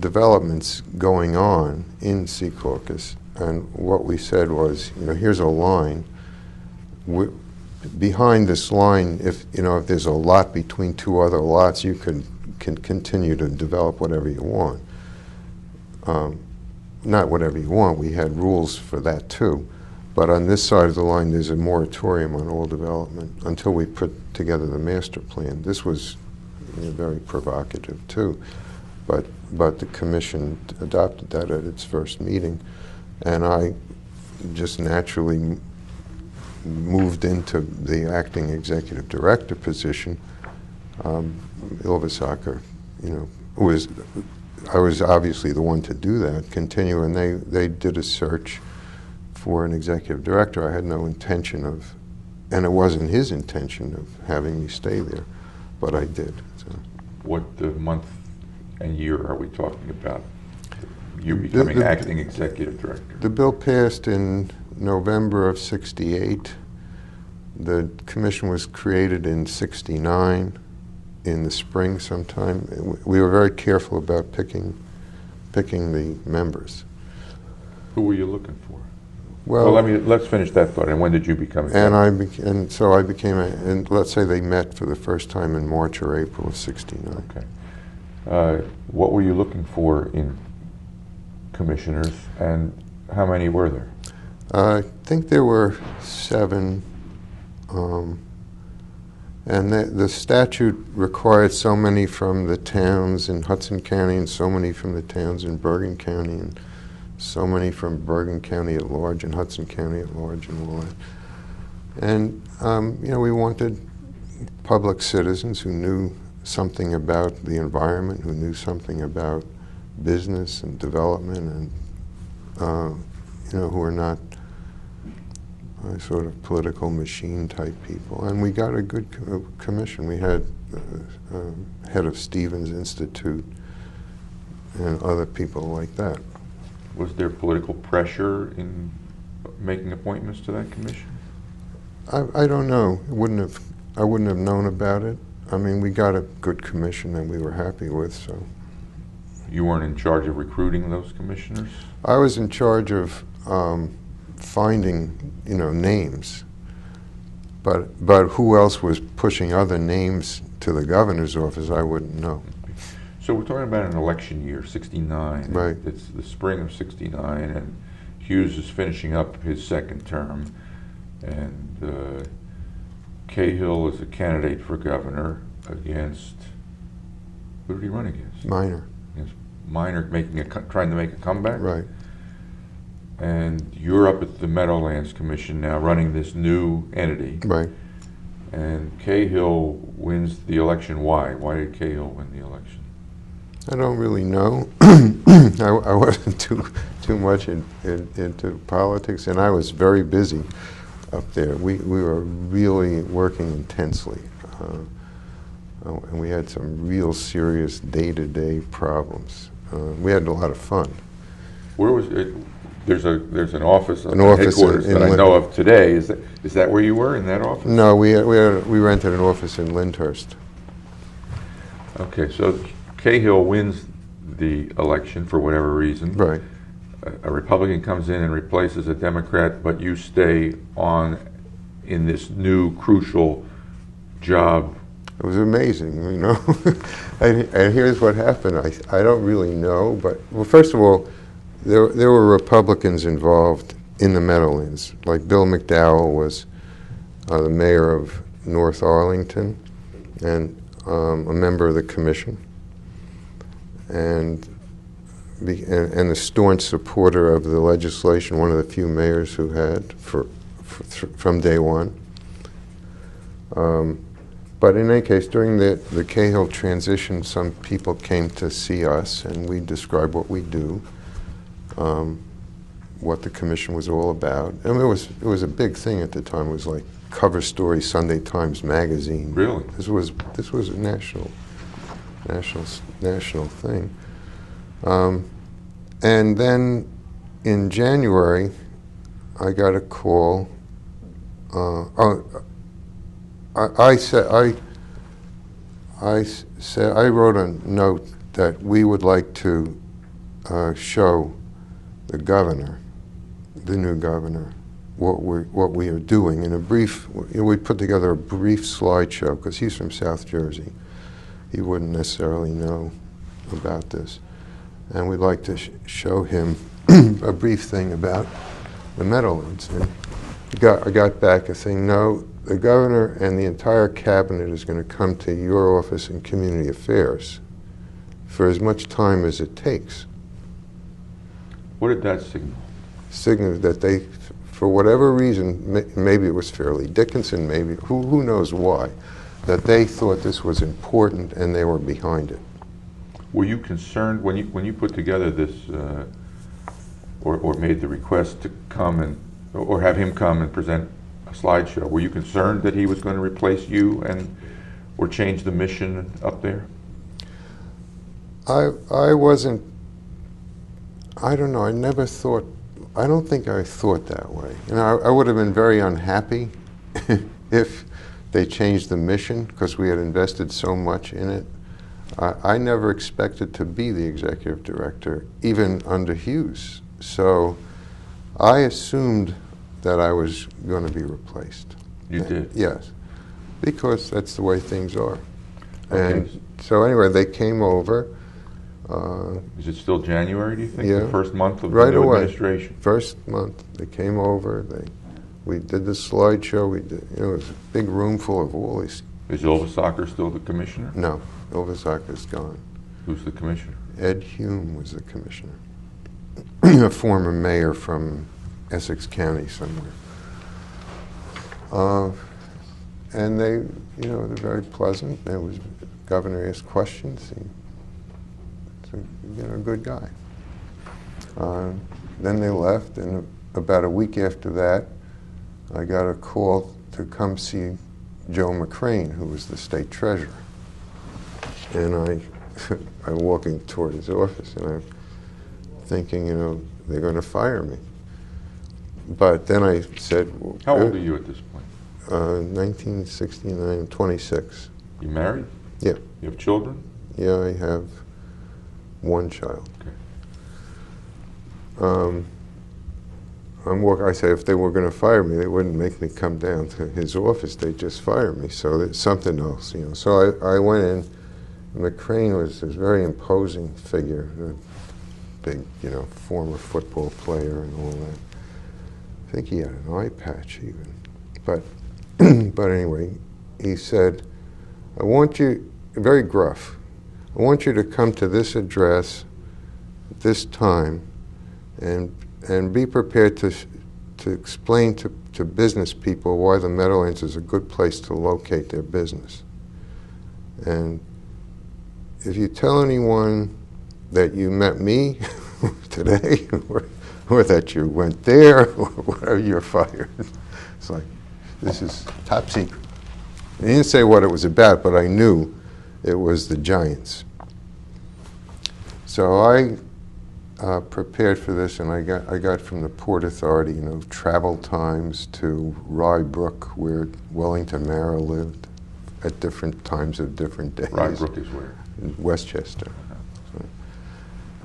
developments going on in Secaucus, and what we said was, here's a line. Behind this line, if there's a lot between two other lots, you can continue to develop whatever you want. Not whatever you want, we had rules for that too. But on this side of the line, there's a moratorium on all development until we put together the master plan. This was very provocative too, but the commission adopted that at its first meeting, and I just naturally moved into the acting executive director position. Ilvasaker, I was obviously the one to do that, continue, and they did a search for an executive director. I had no intention of, and it wasn't his intention of having me stay there, but I did. So. What month and year are we talking about? You becoming acting executive director? The bill passed in November of '68. The commission was created in '69. In the spring sometime. We were very careful about picking the members. Who were you looking for? Well, let's finish that thought. And when did you become executive? And so I became and let's say they met for the first time in March or April of '69. Okay. What were you looking for in commissioners, and how many were there? I think there were 7. And the statute required so many from the towns in Hudson County and so many from the towns in Bergen County and so many from Bergen County at large and Hudson County at large and all that. And, we wanted public citizens who knew something about the environment, who knew something about business and development, and, who are not sort of political machine type people, and we got a good commission. We had head of Stevens Institute and other people like that. Was there political pressure in making appointments to that commission? I don't know. I wouldn't have known about it. I mean, we got a good commission that we were happy with, so. You weren't in charge of recruiting those commissioners? I was in charge of finding, names. But who else was pushing other names to the governor's office, I wouldn't know. So we're talking about an election year, 69. Right. It's the spring of 69, and Hughes is finishing up his second term, and Cahill is a candidate for governor against, who did he run against? Minor. Against Minor, trying to make a comeback? Right. And you're up at the Meadowlands Commission now running this new entity. Right. And Cahill wins the election. Why? Why did Cahill win the election? I don't really know. I wasn't too much into politics, and I was very busy up there. We were really working intensely, and we had some real serious day-to-day problems. We had a lot of fun. Where was it? There's an office, headquarters that I know of today. Is that where you were, in that office? No, we rented an office in Lyndhurst. Okay, so Cahill wins the election for whatever reason. Right. A Republican comes in and replaces a Democrat, but you stay on in this new crucial job. It was amazing, and here's what happened. I don't really know, but, well, first of all, there were Republicans involved in the Meadowlands. Like Bill McDowell was the mayor of North Arlington and a member of the commission, and a staunch supporter of the legislation, one of the few mayors who had from day one. But in any case, during the Cahill transition, some people came to see us, and we described what we do, what the commission was all about. I mean, it was a big thing at the time. It was like cover story Sunday Times Magazine. Really? This was a national thing. And then in January, I got a call. I wrote a note that we would like to show the governor, the new governor, what we are doing in a brief. We put together a brief slideshow because he's from South Jersey. He wouldn't necessarily know about this, and we'd like to show him a brief thing about the Meadowlands. And I got back a thing. No, the governor and the entire cabinet is going to come to your office in community affairs for as much time as it takes. What did that signal? Signal that they, for whatever reason, maybe it was Fairleigh Dickinson, maybe who knows why, that they thought this was important and they were behind it. Were you concerned when you put together this, or made the request to come or have him come and present a slideshow? Were you concerned that he was going to replace you or change the mission up there? I wasn't. I don't know. I never thought. I don't think I thought that way. I would have been very unhappy if they changed the mission because we had invested so much in it. I never expected to be the executive director, even under Hughes. So I assumed that I was going to be replaced. You did? Yes, because that's the way things are. Okay. And so anyway, they came over. Is it still January, do you think? Yeah. The first month of Right the new away. administration? First month, they came over. We did the slideshow. It was a big room full of all these. Is Ilvasacker still the commissioner? No, Ilvasacker's gone. Who's the commissioner? Ed Hume was the commissioner, a former mayor from Essex County somewhere. And they're very pleasant. The governor asked questions. He's a good guy. Then they left, and about a week after that, I got a call to come see Joe McCrane, who was the state treasurer. And I'm walking toward his office, and I'm thinking, they're going to fire me. But then I said, How old are you at this point? 1969, 26. You married? Yeah. You have children? Yeah, I have one child. Okay. I say if they were going to fire me, they wouldn't make me come down to his office. They'd just fire me. So it's something else, you know. So I went in. McCrane was this very imposing figure, a big, you know, former football player and all that. I think he had an eye patch even. But, but anyway, he said, I want you, very gruff, I want you to come to this address at this time and be prepared to explain to business people why the Meadowlands is a good place to locate their business. And if you tell anyone that you met me today, or that you went there, or whatever, you're fired. It's like, this is top secret. He didn't say what it was about, but I knew it was the Giants. So I prepared for this, and I got from the Port Authority, you know, travel times to Rye Brook, where Wellington Mara lived, at different times of different days. Rye Brook is where? In Westchester.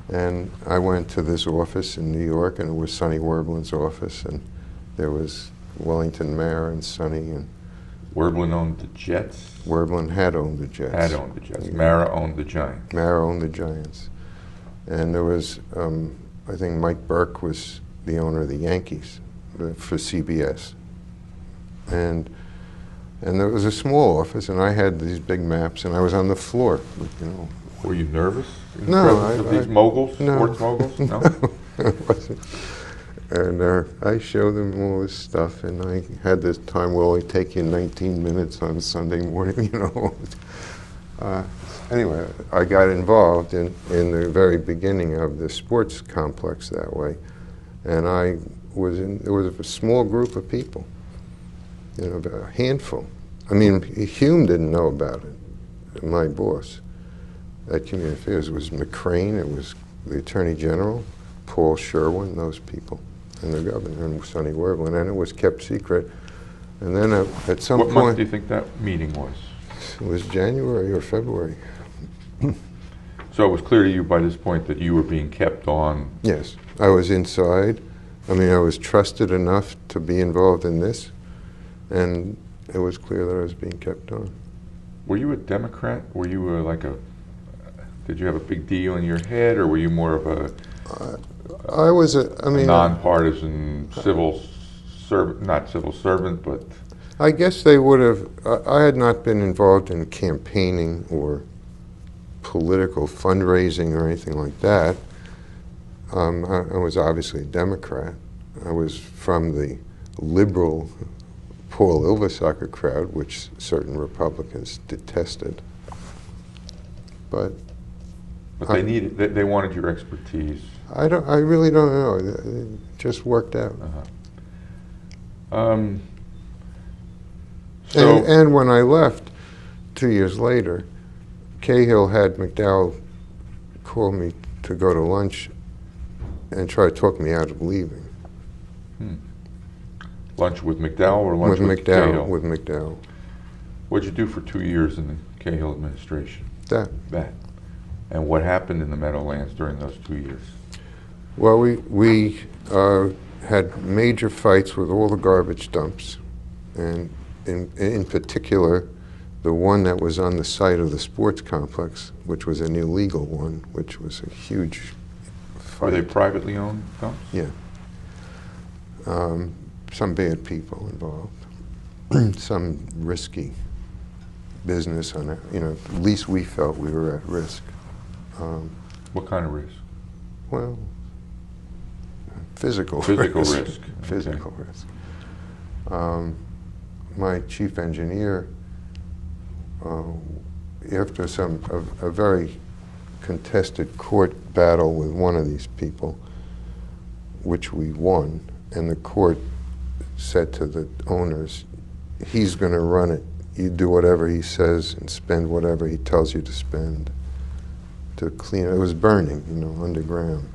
And I went to this office in New York, and it was Sonny Werblin's office, and there was Wellington Mara and Sonny. And Werblin owned the Jets? Werblin had owned the Jets. Had owned the Jets. Yeah. Mara owned the Giants. Mara owned the Giants. And there was, I think Mike Burke was the owner of the Yankees for CBS. And there was a small office, and I had these big maps, and I was on the floor, you know. Were you nervous in the No, presence of these moguls, no. sports moguls? No? I wasn't. And I showed them all this stuff, and I had this time will only take you 19 minutes on Sunday morning, you know. Anyway, I got involved in the very beginning of the sports complex that way, and there was a small group of people, you know, a handful. I mean, Hume didn't know about it, my boss at Community Affairs. It was McCrane, it was the Attorney General, Paul Sherwin, those people, and the governor, and Sonny Werblin, and it was kept secret. And then at some point... What month do you think that meeting was? It was January or February. So it was clear to you by this point that you were being kept on? Yes, I was inside. I mean, I was trusted enough to be involved in this, and it was clear that I was being kept on. Were you a Democrat? Were you did you have a big deal in your head, or were you more of a nonpartisan civil servant, not civil servant, but... I guess they would have, I had not been involved in campaigning or political fundraising or anything like that. I was obviously a Democrat. I was from the liberal Paul Ilvasacker crowd, which certain Republicans detested. But they wanted your expertise. I really don't know. It just worked out. And when I left 2 years later, Cahill had McDowell call me to go to lunch and try to talk me out of leaving. Lunch with McDowell or lunch with McDowell, Cahill? With McDowell. What'd you do for 2 years in the Cahill administration? That. And what happened in the Meadowlands during those 2 years? Well, we had major fights with all the garbage dumps, and in particular, the one that was on the site of the sports complex, which was an illegal one, which was a huge fight. Were they privately owned dumps? Yeah. Some bad people involved, some risky business on it. You know, at least we felt we were at risk. What kind of risk? Well, physical risk. Physical risk. My chief engineer, after a very contested court battle with one of these people, which we won, and the court said to the owners, he's going to run it. You do whatever he says and spend whatever he tells you to spend to clean it. It was burning, you know, underground.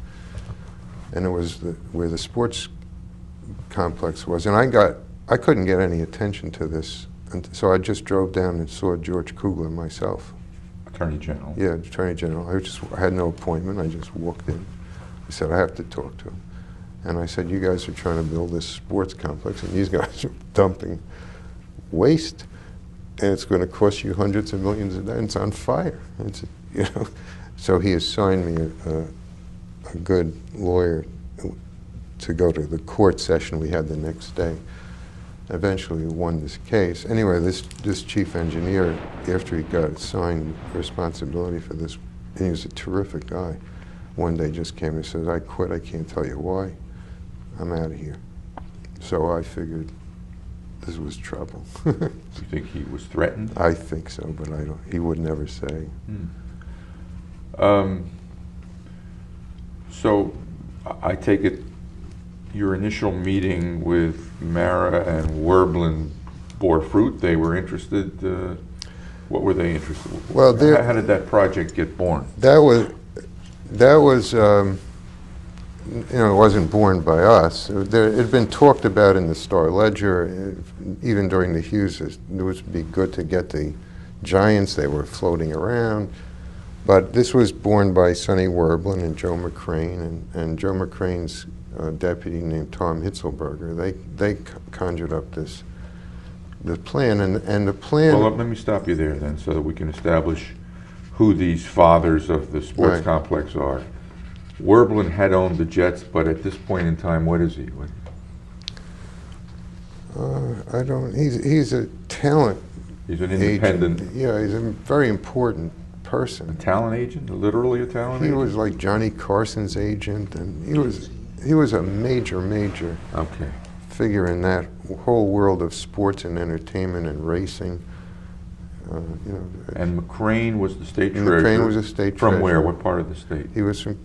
And it was where the sports complex was. And I couldn't get any attention to this And so I just drove down and saw George Kugler myself. Attorney General. Yeah, Attorney General. I had no appointment. I just walked in. He said, I have to talk to him. And I said, you guys are trying to build this sports complex, and these guys are dumping waste, and it's going to cost you hundreds of millions of dollars. It's on fire. It's, you know. So he assigned me a good lawyer to go to the court session we had the next day. Eventually we won this case. Anyway, this chief engineer, after he got assigned responsibility for this, and he was a terrific guy, one day just came and says, I quit, I can't tell you why. I'm out of here. So I figured this was trouble. You think he was threatened? I think so, but I don't. He would never say. So I take it your initial meeting with Mara and Werblin bore fruit. They were interested. What were they interested in? Well, how did that project get born? That was you know, it wasn't born by us. It had been talked about in the Star Ledger, even during the Hughes. It would be good to get the Giants. They were floating around. But this was born by Sonny Werblin and Joe McCrane, and Joe McCrane's deputy named Tom Hitzelberger. They conjured up the plan, and the plan. Well, let me stop you there then, so that we can establish who these fathers of the sports complex are. Werblin had owned the Jets, but at this point in time, what is he? I don't. He's a talent. He's an independent. Agent. Yeah, he's a very important person. A talent agent, literally a talent agent. He was like Johnny Carson's agent, and he was a major figure in that whole world of sports and entertainment and racing. You know, and McCrane was the state treasurer. McCrane was a state treasurer. From where? What part of the state? He was from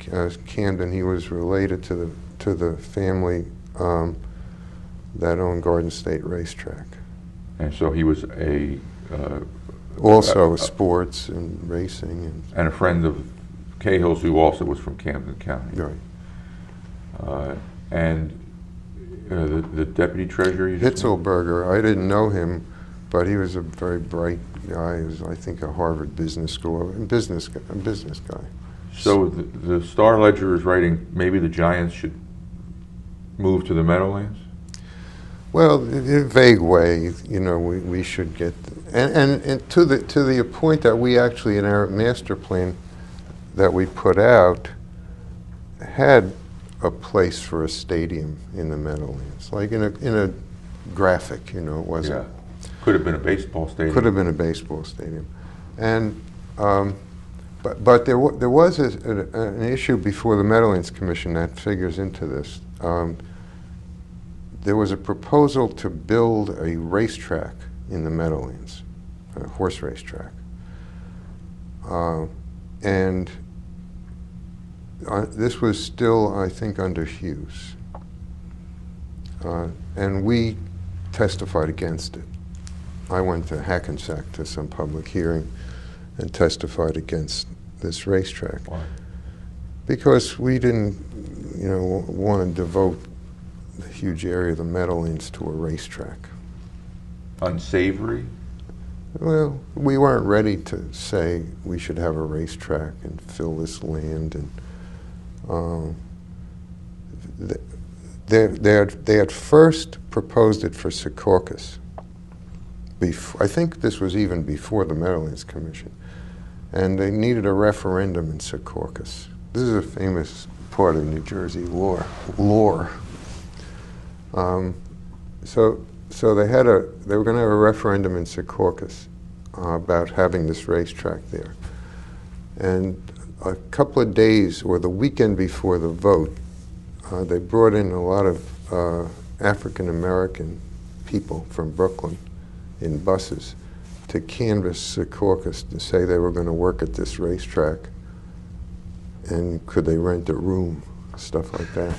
Camden. He was related to the family that owned Garden State Racetrack. And so he was also sports and racing. And a friend of Cahill's, who also was from Camden County. Right. And the deputy treasurer? Hitzelberger, I didn't know him, but he was a very bright guy. He was, I think, a Harvard Business School business guy. So the Star Ledger is writing maybe the Giants should move to the Meadowlands? Well, in a vague way, you know, we should get, and to the point that we actually, in our master plan that we put out, had a place for a stadium in the Meadowlands, like in a graphic, you know, it wasn't. Yeah. Could have been a baseball stadium. Could have been a baseball stadium, and but there was an issue before the Meadowlands Commission that figures into this. There was a proposal to build a racetrack in the Meadowlands, a horse racetrack, and this was still, I think, under Hughes, and we testified against it. I went to Hackensack to some public hearing and testified against this racetrack. Why? Because we didn't, you know, want to devote a huge area of the Meadowlands to a racetrack. Unsavory? Well, we weren't ready to say we should have a racetrack and fill this land, and they had first proposed it for Secaucus. I think this was even before the Meadowlands Commission, and they needed a referendum in Secaucus. This is a famous part of New Jersey lore. So they were going to have a referendum in Secaucus about having this racetrack there, and a couple of days or the weekend before the vote, they brought in a lot of African American people from Brooklyn in buses to canvass Secaucus to say they were going to work at this racetrack, and could they rent a room, stuff like that.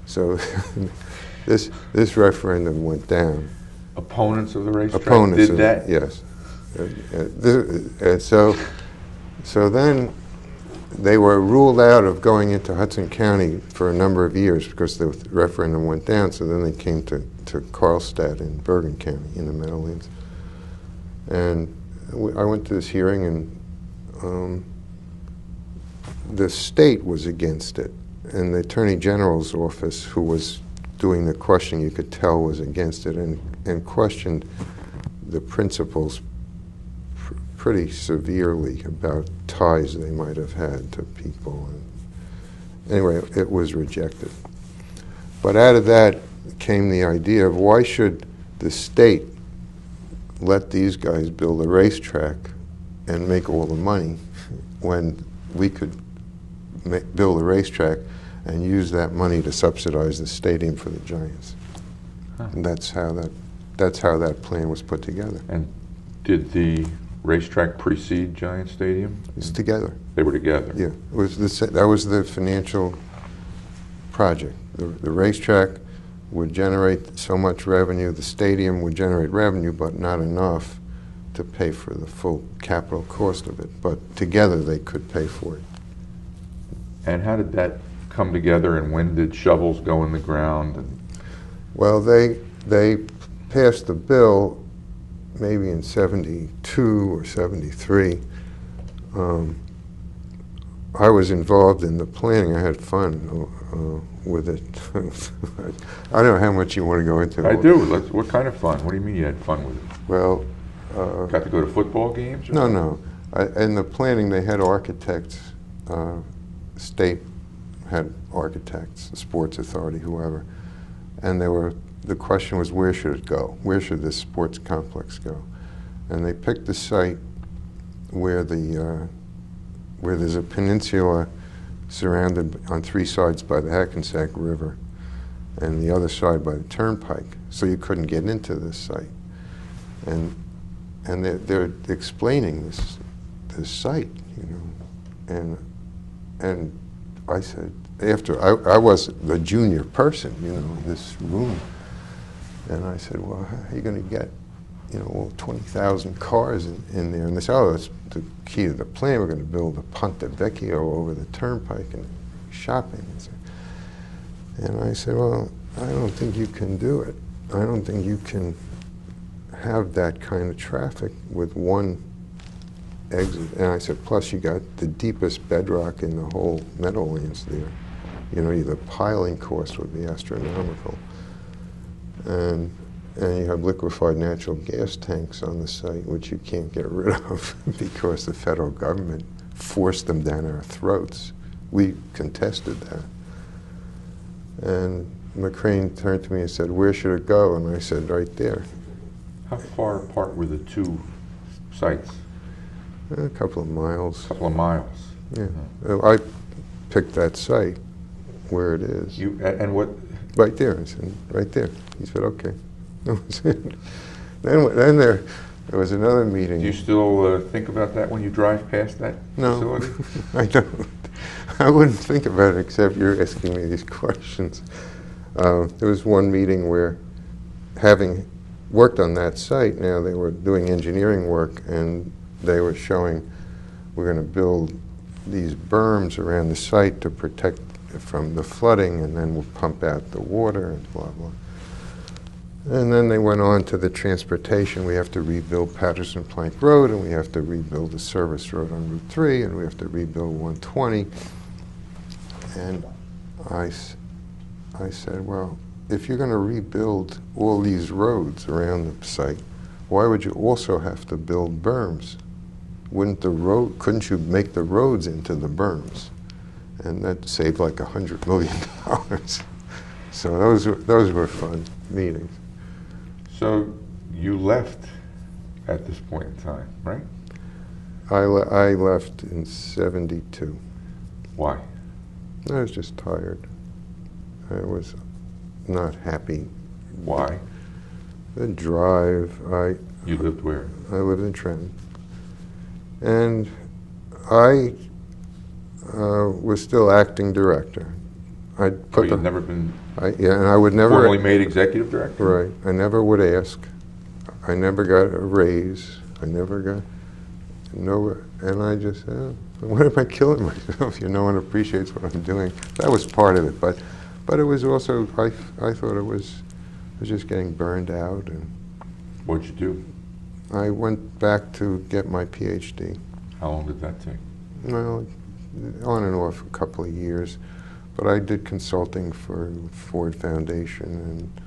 So this referendum went down. Opponents of the racetrack Opponents did that? Yes. So then they were ruled out of going into Hudson County for a number of years because the referendum went down, so then they came to Carlstadt in Bergen County in the Meadowlands. And I went to this hearing, and the state was against it. And the Attorney General's office, who was doing the questioning, you could tell was against it, and questioned the principals pretty severely about ties they might have had to people. And anyway, it was rejected. But out of that came the idea of, why should the state let these guys build a racetrack and make all the money when we could build a racetrack and use that money to subsidize the stadium for the Giants? Huh. And that's how that plan was put together. And did the racetrack precede Giant Stadium? It's together. They were together. Yeah, that was the financial project. The racetrack would generate so much revenue. The stadium would generate revenue, but not enough to pay for the full capital cost of it. But together they could pay for it. And how did that come together, and when did shovels go in the ground? And well, they passed the bill maybe in '72 or '73. I was involved in the planning. I had fun with it. I don't know how much you want to go into. I do. What kind of fun? What do you mean you had fun with it? Well, got to go to football games? Or no. In the planning, they had architects. State had architects, the Sports Authority, whoever, and the question was, where should it go? Where should this sports complex go? And they picked the site where there's a peninsula surrounded on three sides by the Hackensack River, and the other side by the Turnpike, so you couldn't get into this site. And they're explaining this site, and I said, after I was the junior person, in this room, and I said, well, how are you going to get, all 20,000 cars in there? And they said, oh, that's the key to the plan. We're going to build a Ponte Vecchio over the Turnpike and shopping. And I said, well, I don't think you can do it. I don't think you can have that kind of traffic with one exit. And I said, plus you got the deepest bedrock in the whole Meadowlands there. The piling cost would be astronomical. And you have liquefied natural gas tanks on the site, which you can't get rid of because the federal government forced them down our throats. We contested that. And McCrane turned to me and said, where should it go? And I said, right there. How far apart were the two sites? A couple of miles. A couple of miles. Yeah. I picked that site where it is. And what? Right there. I said, right there. He said, okay. Then there was another meeting. Do you still think about that when you drive past that facility? No, I don't. I wouldn't think about it except you're asking me these questions. There was one meeting where, having worked on that site, now they were doing engineering work, and they were showing we're going to build these berms around the site to protect from the flooding, and then we'll pump out the water and blah, blah. And then they went on to the transportation. We have to rebuild Patterson Plank Road, and we have to rebuild the service road on Route 3, and we have to rebuild 120. And I said, well, if you're going to rebuild all these roads around the site, why would you also have to build berms? Couldn't you make the roads into the berms? And that saved like $100 million. So those were fun meetings. So you left at this point in time, right? I left in '72. Why? I was just tired. I was not happy. Why? The drive. You lived where? I lived in Trenton. And I was still acting director. You'd never been and I would never formally made executive director? Right. I never would ask. I never got a raise. I never got and I just said, what am I killing myself? No one appreciates what I'm doing. That was part of it, but it was also, I thought it was just getting burned out. And what'd you do? I went back to get my PhD. How long did that take? Well, on and off a couple of years, but I did consulting for Ford Foundation and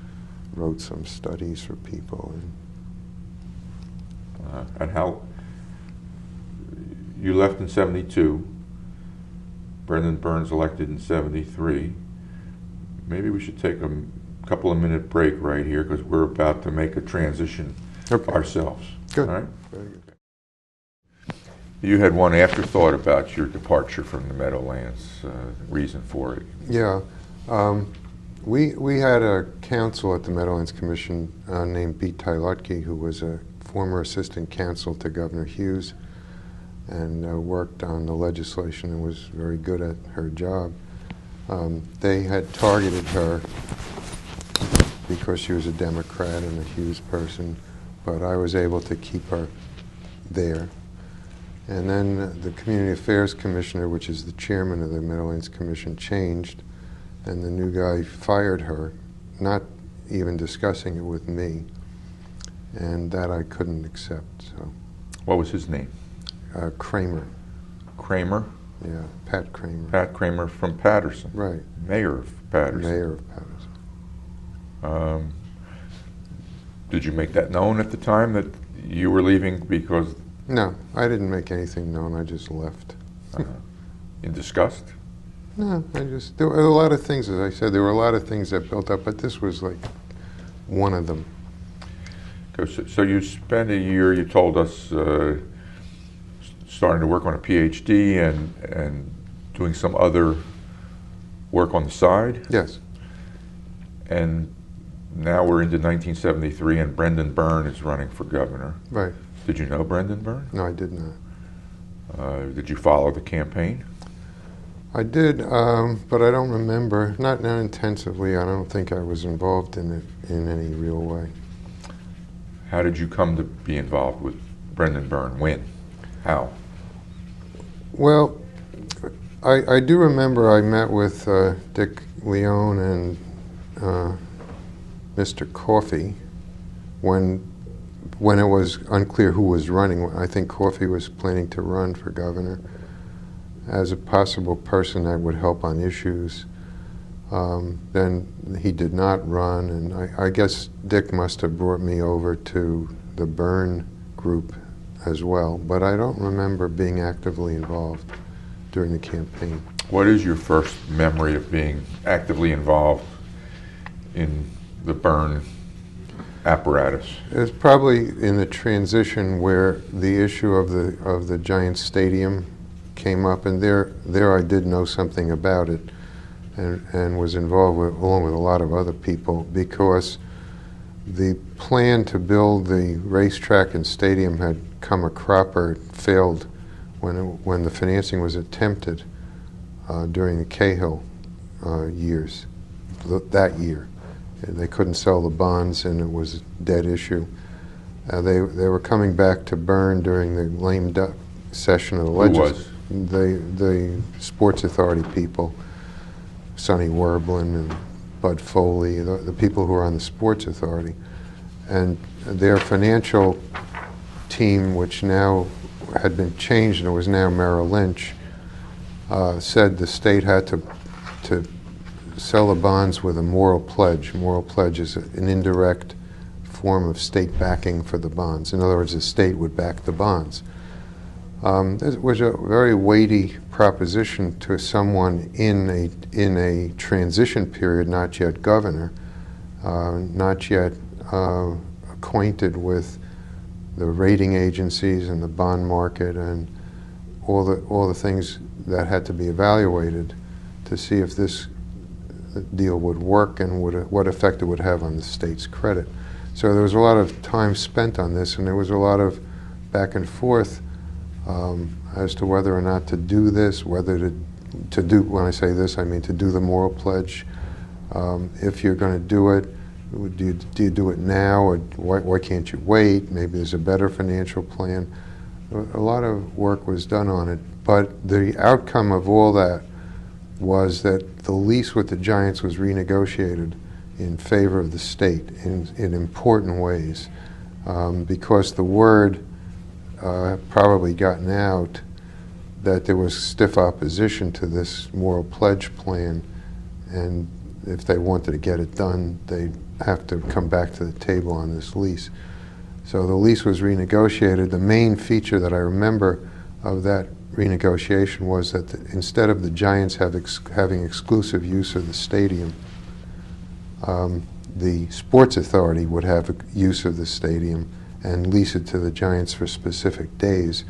wrote some studies for people. And how, you left in 72, Brendan Burns elected in 73. Maybe we should take a couple of minute break right here because we're about to make a transition ourselves. Good. All right? Very good. You had one afterthought about your departure from the Meadowlands, reason for it. Yeah. We had a counsel at the Meadowlands Commission named Beat Tylutke, who was a former assistant counsel to Governor Hughes and worked on the legislation and was very good at her job. They had targeted her because she was a Democrat and a Hughes person, but I was able to keep her there. And then the Community Affairs Commissioner, which is the chairman of the Meadowlands Commission, changed, and the new guy fired her, not even discussing it with me, and that I couldn't accept. So, What was his name? Kramer. Kramer? Yeah, Pat Kramer. Pat Kramer from Patterson. Right. Mayor of Patterson. Mayor of Patterson. Did you make that known at the time that you were leaving because... No, I didn't make anything known. I just left. In disgust? No, there were a lot of things, as I said, there were a lot of things that built up, but this was like one of them. So you spent a year, you told us, starting to work on a PhD and doing some other work on the side? Yes. And now we're into 1973 and Brendan Byrne is running for governor. Right. Did you know Brendan Byrne? No, I did not. Did you follow the campaign? I did, but I don't remember, not intensively. I don't think I was involved in it in any real way. How did you come to be involved with Brendan Byrne? When? How? Well, I do remember I met with Dick Leone and Mr. Coffey when it was unclear who was running. I think Coffey was planning to run for governor as a possible person that would help on issues. Then he did not run, and I guess Dick must have brought me over to the Byrne group as well, but I don't remember being actively involved during the campaign. What is your first memory of being actively involved in the Byrne apparatus? It was probably in the transition where the issue of the Giants Stadium came up, and there I did know something about it, and was involved with, along with a lot of other people, because the plan to build the racetrack and stadium had come a cropper. It failed when the financing was attempted during the Cahill years. That year, they couldn't sell the bonds, and it was a dead issue. They were coming back to Byrne during the lame duck session of the legislature. The Sports Authority people, Sonny Werblin and Bud Foley, the people who are on the Sports Authority. And their financial team, which now had been changed and it was now Merrill Lynch, said the state had to sell the bonds with a moral pledge. Moral pledge is an indirect form of state backing for the bonds. In other words, the state would back the bonds. It was a very weighty proposition to someone in a transition period, not yet governor, not yet acquainted with the rating agencies and the bond market and all the things that had to be evaluated to see if this deal would work and what effect it would have on the state's credit. So there was a lot of time spent on this, and there was a lot of back and forth as to whether or not to do this, whether to do, when I say this, I mean to do the moral pledge. If you're going to do it, do you do it now, or why can't you wait? Maybe there's a better financial plan. A lot of work was done on it, but the outcome of all that was that the lease with the Giants was renegotiated in favor of the state in important ways. because the word probably gotten out that there was stiff opposition to this moral pledge plan, and if they wanted to get it done, they'd have to come back to the table on this lease. So the lease was renegotiated. The main feature that I remember of that renegotiation was that instead of the Giants having exclusive use of the stadium, the Sports Authority would have use of the stadium and lease it to the Giants for specific days.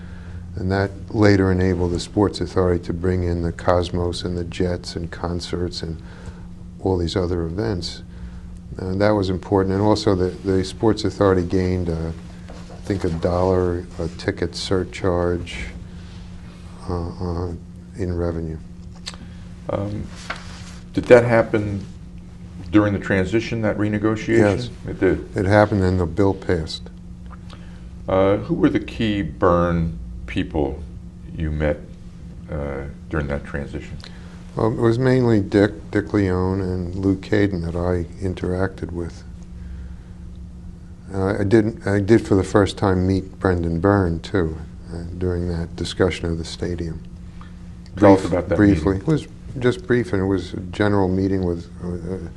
And that later enabled the Sports Authority to bring in the Cosmos and the Jets and concerts and all these other events. And that was important. And also the Sports Authority gained, I think, $1 a ticket surcharge in revenue. Did that happen during the transition, that renegotiation? Yes. It did. It happened and the bill passed. Who were the key Bern people you met during that transition? It was mainly Dick Leone and Lou Caden that I interacted with. I did for the first time meet Brendan Byrne too during that discussion of the stadium. Tell us about that briefly. meeting. It was just brief, and it was a general meeting with a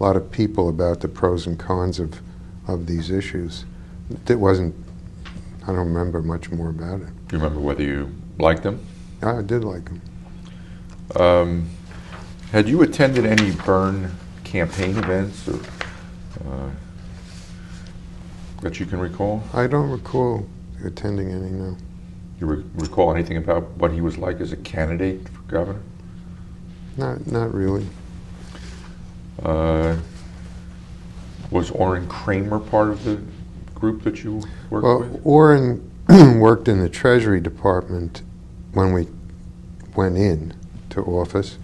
lot of people about the pros and cons of these issues. It wasn't. I don't remember much more about it. Do you remember whether you liked them? I did like them. Had you attended any Bern campaign events or, that you can recall? I don't recall attending any, no. Do you recall anything about what he was like as a candidate for governor? Not really. Was Aron Kramer part of the group that you worked with? Well, Aron worked in the Treasury Department when we went in to office,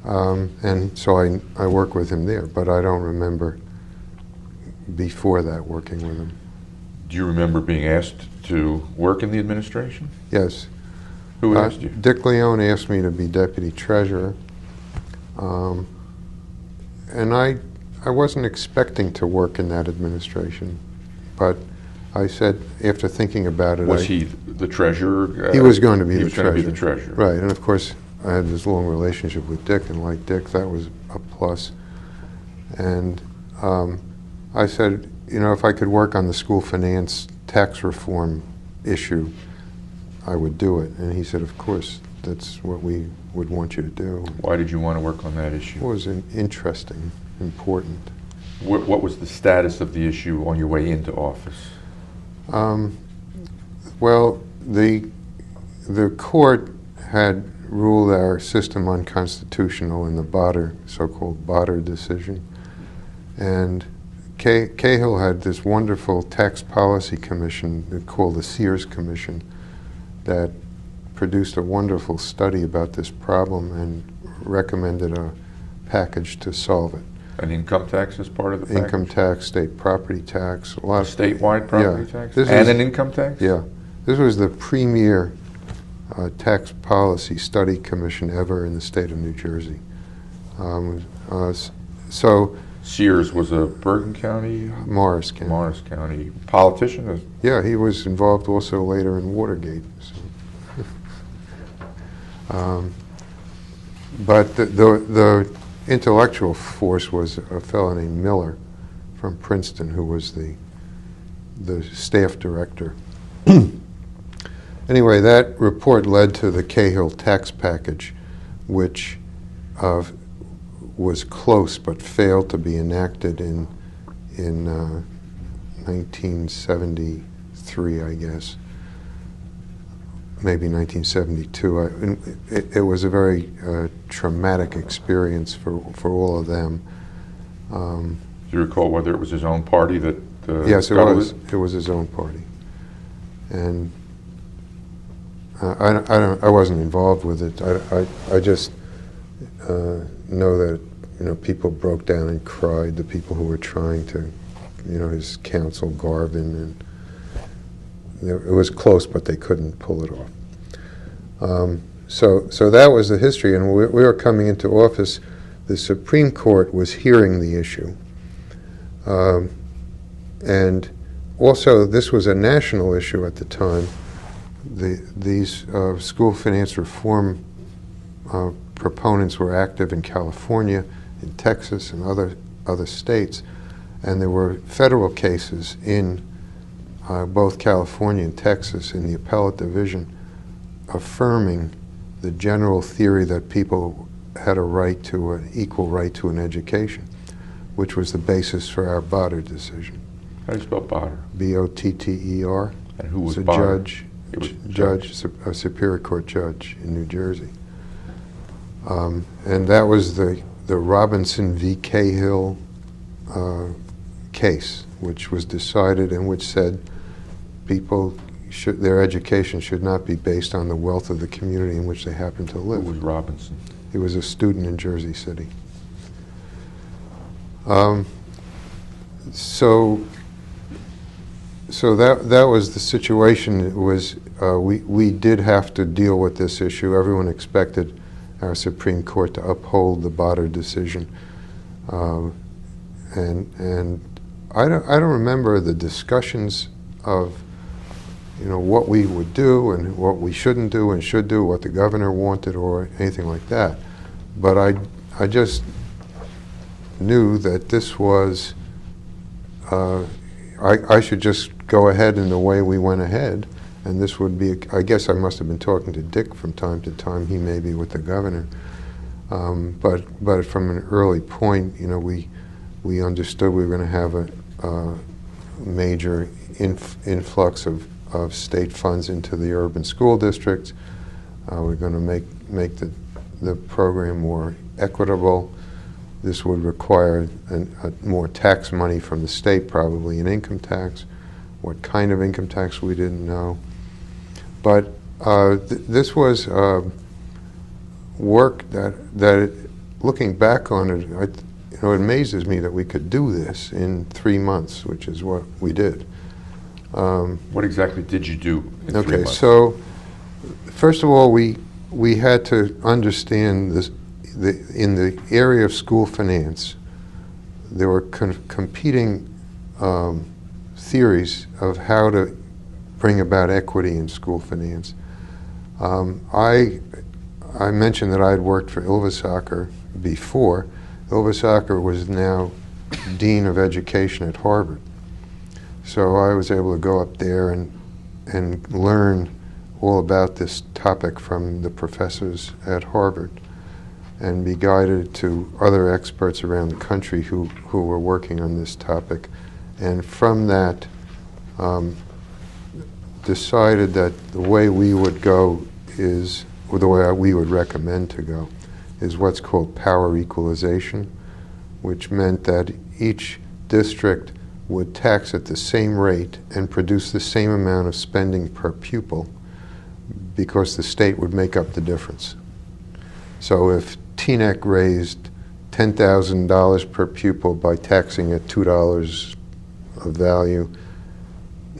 and so I worked with him there, but I don't remember before that working with him. Do you remember being asked to work in the administration? Yes. Who asked you? Dick Leone asked me to be deputy treasurer, and I wasn't expecting to work in that administration, but I said, after thinking about it, Was he the treasurer? He was going to be he the was going treasurer. to be the treasurer. Right, and of course, I had this long relationship with Dick, and like Dick, that was a plus. And I said, you know, if I could work on the school finance tax reform issue, I would do it. And he said, of course, that's what we would want you to do. Why did you want to work on that issue? It was interesting, important. What was the status of the issue on your way into office? Well, the court had ruled our system unconstitutional in the Botter, so-called Botter decision. And Cahill had this wonderful tax policy commission called the Sears Commission that produced a wonderful study about this problem and recommended a package to solve it. An income tax as part of the package? Income tax, state property tax, a lot of Statewide property yeah. tax? This And was, an income tax? Yeah. This was the premier tax policy study commission ever in the state of New Jersey. So Sears was a Bergen County? Morris County. Morris County politician? Yeah, he was involved also later in Watergate. So. But the intellectual force was a fellow named Miller from Princeton, who was the staff director. Anyway, that report led to the Cahill tax package, which was close but failed to be enacted in 1973, I guess. Maybe 1972. It was a very traumatic experience for all of them. Do you recall whether it was his own party that yes, it got was. it? It was his own party, and I wasn't involved with it. I just know that people broke down and cried. The people who were trying to, his counsel Garvin, and it was close, but they couldn't pull it off. So that was the history, and we were coming into office. The Supreme Court was hearing the issue, and Also, this was a national issue at the time. These school finance reform proponents were active in California, in Texas, and other states, and there were federal cases in both California and Texas in the appellate division affirming the general theory that people had an equal right to an education, which was the basis for our Botter decision. How do you spell Botter? B-O-T-T-E-R. And who was It's a Botter? a Superior Court judge in New Jersey. And that was the Robinson v. Cahill case, which was decided and which said their education should not be based on the wealth of the community in which they happen to live. Who was Robinson? He was a student in Jersey City. So that was the situation. It was we did have to deal with this issue. Everyone expected our Supreme Court to uphold the Botter decision, and I don't remember the discussions of what we would do and what we shouldn't do and should do, what the governor wanted or anything like that. But I just knew that this was I should just go ahead in the way we went ahead, and this would be, I guess I must have been talking to Dick from time to time, he may be with the governor, but from an early point, we understood we were going to have a major influx of state funds into the urban school districts. We're going to make the program more equitable. This would require more tax money from the state, probably an income tax. What kind of income tax, we didn't know. But this was work that looking back on it, it amazes me that we could do this in 3 months, which is what we did. What exactly did you do in 3 months? Okay, so first of all, we had to understand this. In the area of school finance, there were competing theories of how to bring about equity in school finance. I mentioned that I had worked for Ylvisaker before. Ylvisaker was now Dean of Education at Harvard. So I was able to go up there and learn all about this topic from the professors at Harvard, and be guided to other experts around the country who were working on this topic. And from that, decided that the way we would go is, or the way we would recommend to go, is what's called power equalization, which meant that each district would tax at the same rate and produce the same amount of spending per pupil, because the state would make up the difference. So if TNEC raised $10,000 per pupil by taxing at $2 of value,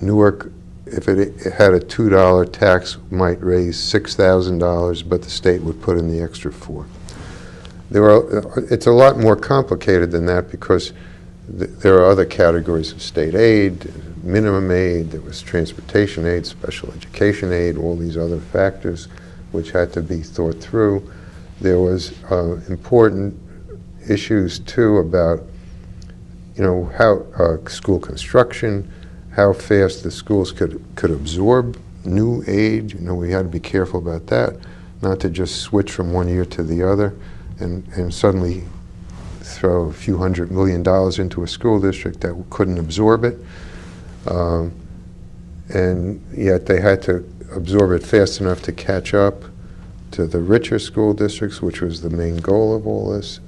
Newark, if it had a $2 tax, might raise $6,000, but the state would put in the extra $4. It's a lot more complicated than that, because there are other categories of state aid, minimum aid, there was transportation aid, special education aid, all these other factors which had to be thought through. There was important issues too about, how school construction, how fast the schools could absorb new aid. We had to be careful about that, not to just switch from one year to the other and suddenly throw a few $100 million into a school district that couldn't absorb it. And yet they had to absorb it fast enough to catch up to the richer school districts, which was the main goal of all this.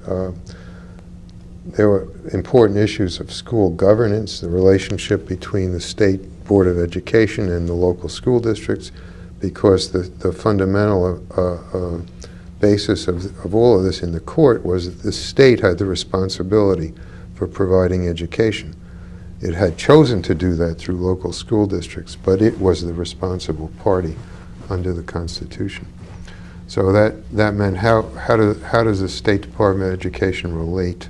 There were important issues of school governance, the relationship between the State Board of Education and the local school districts, because the fundamental basis of all of this in the court was that the state had the responsibility for providing education. It had chosen to do that through local school districts, but it was the responsible party under the Constitution. So that meant how does the State Department of Education relate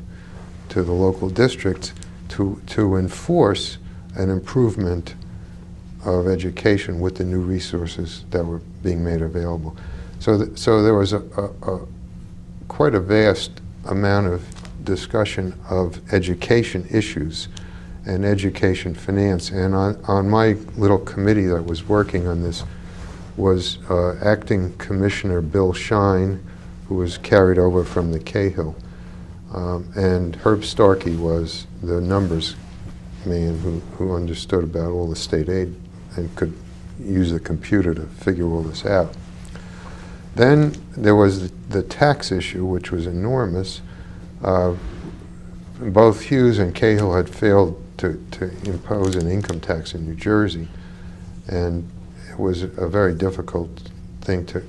to the local districts to enforce an improvement of education with the new resources that were being made available. So there was quite a vast amount of discussion of education issues and education finance. And on my little committee that was working on this was Acting Commissioner Bill Shine, who was carried over from the Cahill. And Herb Starkey was the numbers man who understood about all the state aid and could use the computer to figure all this out. Then there was the tax issue, which was enormous. Both Hughes and Cahill had failed to impose an income tax in New Jersey, and it was a very difficult thing to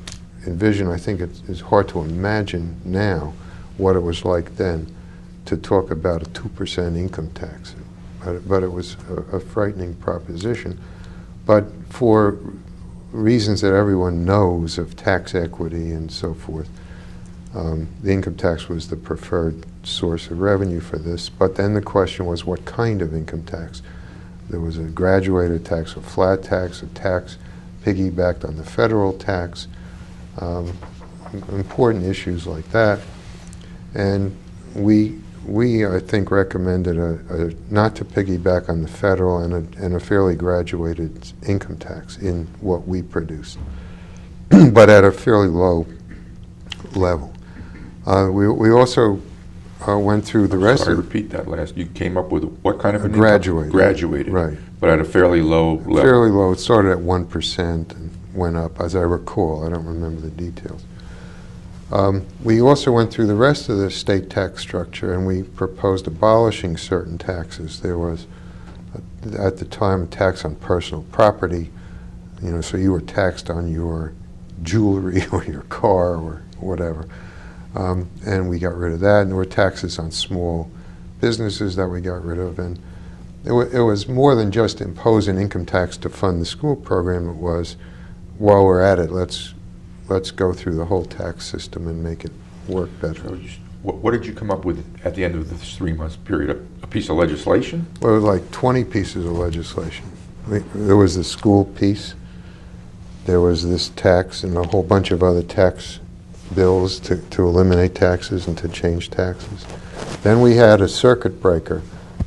envision. I think it's hard to imagine now what it was like then to talk about a 2% income tax. But it was a frightening proposition. But for reasons that everyone knows of tax equity and so forth, the income tax was the preferred source of revenue for this. But then the question was, what kind of income tax? There was a graduated tax, a flat tax, a tax piggybacked on the federal tax, important issues like that. And we I think, recommended not to piggyback on the federal and a fairly graduated income tax in what we produced, but at a fairly low level. We also went through the rest of... Repeat that last. You came up with what kind of an graduated. Income? Graduated. Right. But at a fairly low level. Fairly low. It started at 1% and went up, as I recall. I don't remember the details. We also went through the rest of the state tax structure, and we proposed abolishing certain taxes. There was, at the time, a tax on personal property, so you were taxed on your jewelry or your car or whatever. And we got rid of that. And there were taxes on small businesses that we got rid of. And it was more than just impose an income tax to fund the school program. It was, while we're at it, let's go through the whole tax system and make it work better. So what did you come up with at the end of this 3-month period? A piece of legislation? Well, it was like 20 pieces of legislation. There was the school piece. There was this tax and a whole bunch of other tax bills to eliminate taxes and to change taxes. Then we had a circuit breaker.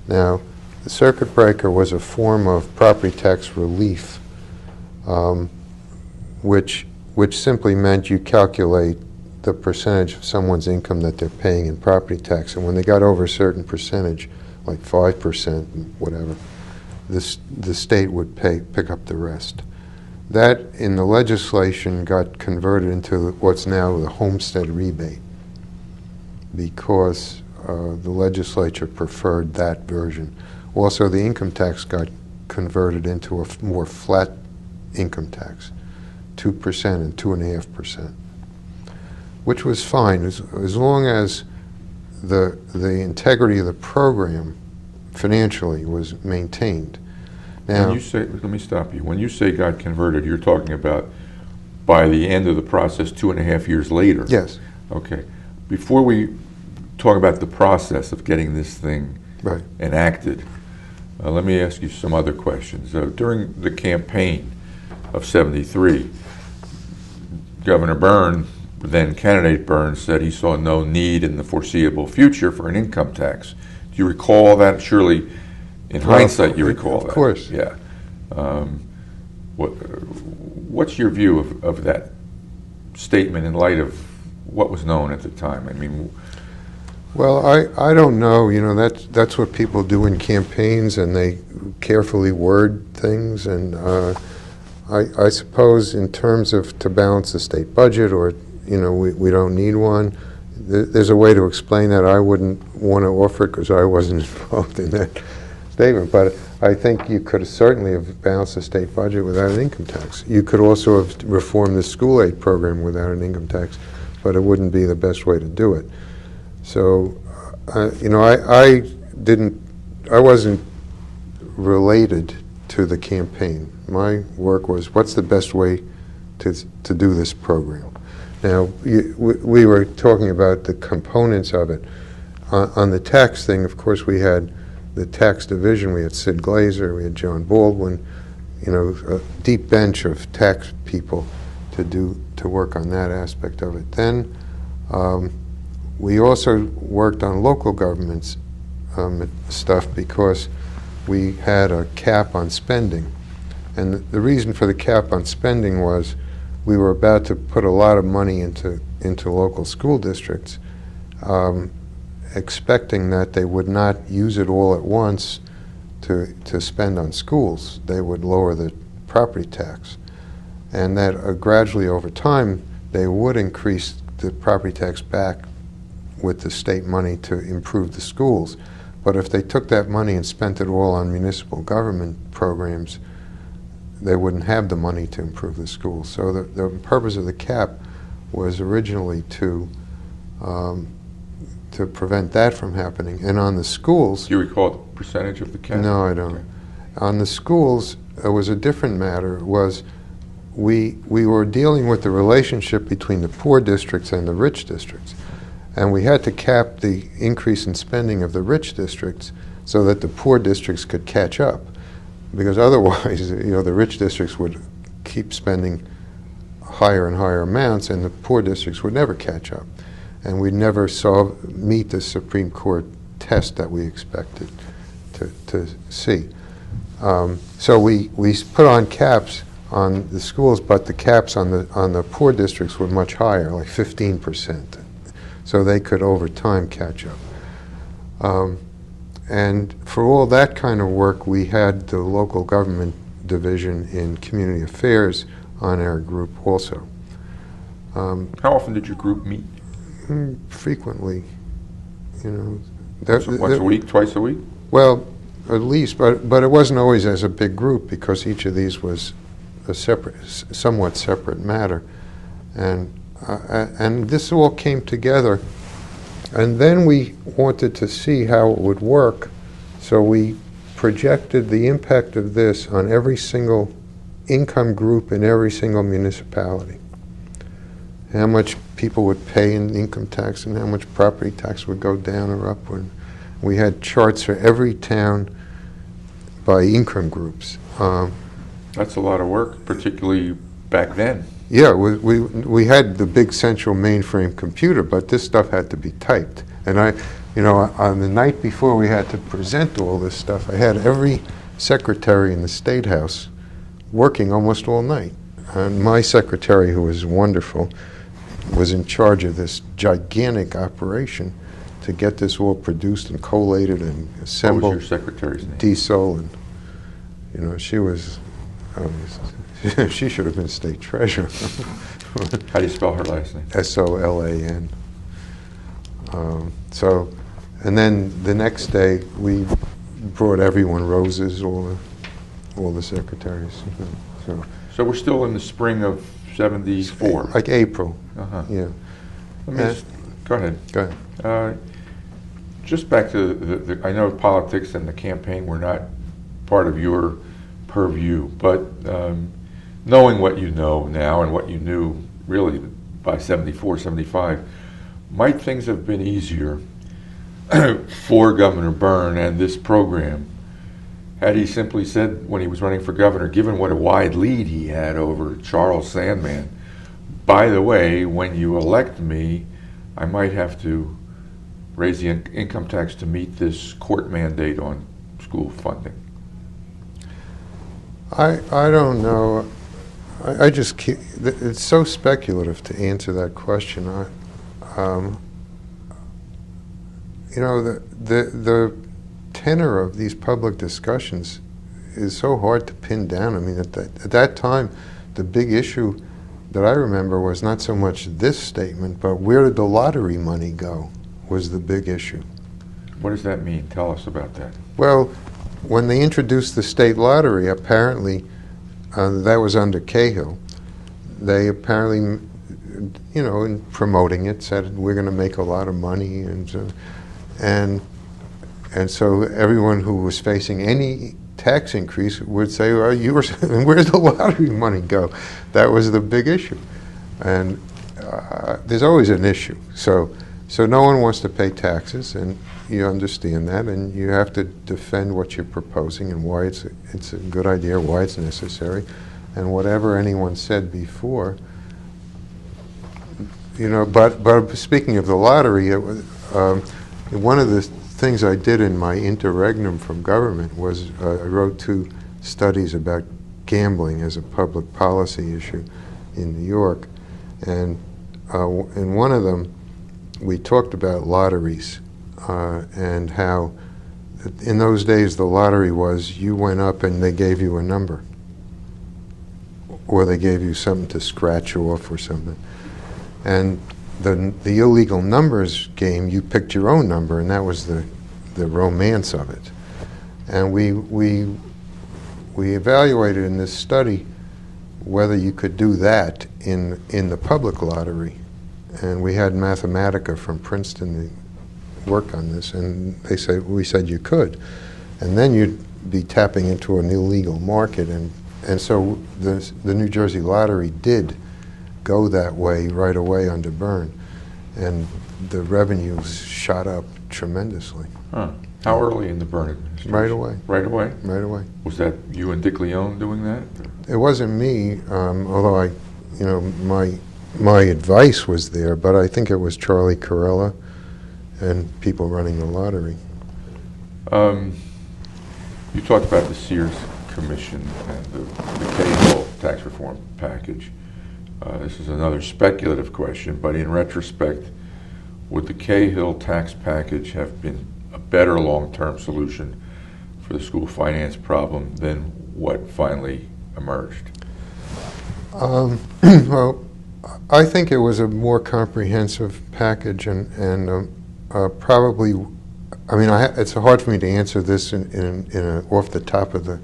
Now, the circuit breaker was a form of property tax relief, which simply meant you calculate the percentage of someone's income that they're paying in property tax, and when they got over a certain percentage, like 5%, whatever, the state would pick up the rest. That, in the legislation, got converted into what's now the homestead rebate, because the legislature preferred that version. Also, the income tax got converted into a more flat income tax, 2% and 2.5%, which was fine as long as the integrity of the program financially was maintained. Now, when you say, let me stop you. When you say got converted, you're talking about by the end of the process 2.5 years later. Yes. Okay. Before we talk about the process of getting this thing right. enacted, let me ask you some other questions. During the campaign of '73, Governor Byrne, then candidate Byrne, said he saw no need in the foreseeable future for an income tax. Do you recall that? Surely, in hindsight, you recall that. Of course. Yeah. What's your view of that statement in light of what was known at the time? I mean, well, I don't know. That's what people do in campaigns, and they carefully word things. And I suppose in terms of to balance the state budget, or we don't need one. There's a way to explain that. I wouldn't want to offer it because I wasn't involved in that statement. But I think you could certainly have balanced the state budget without an income tax. You could also have reformed the school aid program without an income tax, but it wouldn't be the best way to do it. So, I wasn't related to the campaign. My work was, what's the best way to do this program? Now, we were talking about the components of it. On the tax thing, of course, we had the tax division. We had Sid Glazer, we had John Baldwin, you know, a deep bench of tax people to work on that aspect of it. Then we also worked on local governments stuff because we had a cap on spending. And the reason for the cap on spending was we were about to put a lot of money into local school districts, expecting that they would not use it all at once to spend on schools. They would lower the property tax. And that gradually over time, they would increase the property tax back with the state money to improve the schools. But if they took that money and spent it all on municipal government programs, they wouldn't have the money to improve the schools. So the purpose of the cap was originally to prevent that from happening. And on the schools... Do you recall the percentage of the cap? No, I don't. Okay. On the schools, it was a different matter. It was we were dealing with the relationship between the poor districts and the rich districts. And we had to cap the increase in spending of the rich districts so that the poor districts could catch up. Because otherwise, you know, the rich districts would keep spending higher and higher amounts, and the poor districts would never catch up. And we never meet the Supreme Court test that we expected to see. So we put on caps on the schools, but the caps on the poor districts were much higher, like 15%. So they could over time catch up. And for all that kind of work, we had the local government division in community affairs on our group also. How often did your group meet? Frequently, you know. Once a week, twice a week? Well, at least, but it wasn't always as a big group because each of these was a somewhat separate matter. And this all came together. And then we wanted to see how it would work, so we projected the impact of this on every single income group in every single municipality. How much people would pay in income tax and how much property tax would go down or upward. We had charts for every town by income groups. That's a lot of work, particularly back then. Yeah, we had the big central mainframe computer, but this stuff had to be typed. And you know, on the night before we had to present all this stuff, I had every secretary in the State House working almost all night. And my secretary, who was wonderful, was in charge of this gigantic operation to get this all produced and collated and assembled. What was your secretary's name? D. Solon. You know, she was... she should have been state treasurer. How do you spell her last name? S-O-L-A-N. And then the next day we brought everyone roses, all the secretaries. So we're still in the spring of '74. Like April. Yeah. Go ahead. Go ahead. Just back to I know politics and the campaign were not part of your purview, but knowing what you know now and what you knew really by '74, '75, might things have been easier for Governor Byrne and this program had he simply said when he was running for governor, given what a wide lead he had over Charles Sandman, by the way, when you elect me, I might have to raise the income tax to meet this court mandate on school funding? I don't know. I just keep, it's so speculative to answer that question. You know, the tenor of these public discussions is so hard to pin down. I mean, at that time, the big issue that I remember was not so much this statement, but where did the lottery money go was the big issue. What does that mean? Tell us about that. Well, when they introduced the state lottery, apparently, that was under Cahill, they apparently, you know, in promoting it, said we're going to make a lot of money, and so everyone who was facing any tax increase would say, well, where's the lottery money go? That was the big issue. And there's always an issue. So So no one wants to pay taxes, and you understand that, and you have to defend what you're proposing and why it's a good idea, why it's necessary, and whatever anyone said before. But speaking of the lottery, one of the things I did in my interregnum from government was I wrote 2 studies about gambling as a public policy issue in New York, and in one of them we talked about lotteries and how in those days the lottery was you went up and they gave you a number, or they gave you something to scratch off or something. And the illegal numbers game, you picked your own number, and that was the romance of it. And we evaluated in this study whether you could do that in the public lottery. And we had Mathematica from Princeton work on this, and we said you could. And then you'd be tapping into an illegal market. And so the New Jersey Lottery did go that way right away under Byrne, and the revenues shot up tremendously. Huh. How early in the Byrne administration? Right away. Right away? Right away. Was that you and Dick Leone doing that? It wasn't me, although my advice was there, but I think it was Charlie Carella and people running the lottery. You talked about the Sears Commission and the Cahill tax reform package. This is another speculative question, but in retrospect, would the Cahill tax package have been a better long-term solution for the school finance problem than what finally emerged? Well, I think it was a more comprehensive package, and probably, I mean, it's hard for me to answer this in a off the top of the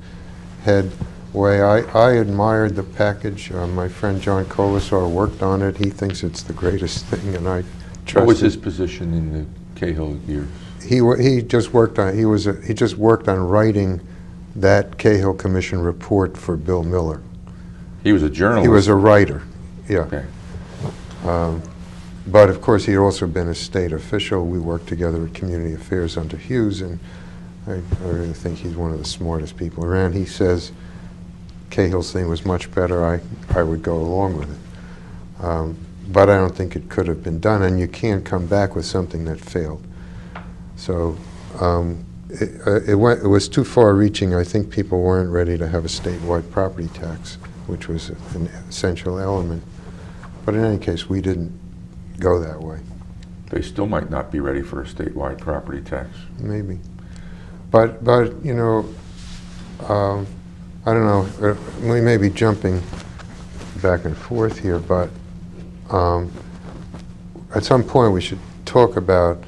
head way. I admired the package. My friend John Colasar worked on it. He thinks it's the greatest thing, and I trust. What was his position in the Cahill years? He just worked on he just worked on writing that Cahill Commission report for Bill Miller. He was a journalist. He was a writer. Yeah. Okay. But of course, he had also been a state official. We worked together at Community Affairs under Hughes, and I really think he's one of the smartest people around. He says Cahill's thing was much better. I would go along with it. But I don't think it could have been done, and you can't come back with something that failed. So it was too far-reaching. I think people weren't ready to have a statewide property tax, which was an essential element. But in any case, we didn't go that way. They still might not be ready for a statewide property tax. Maybe. But you know, I don't know, we may be jumping back and forth here, but at some point we should talk about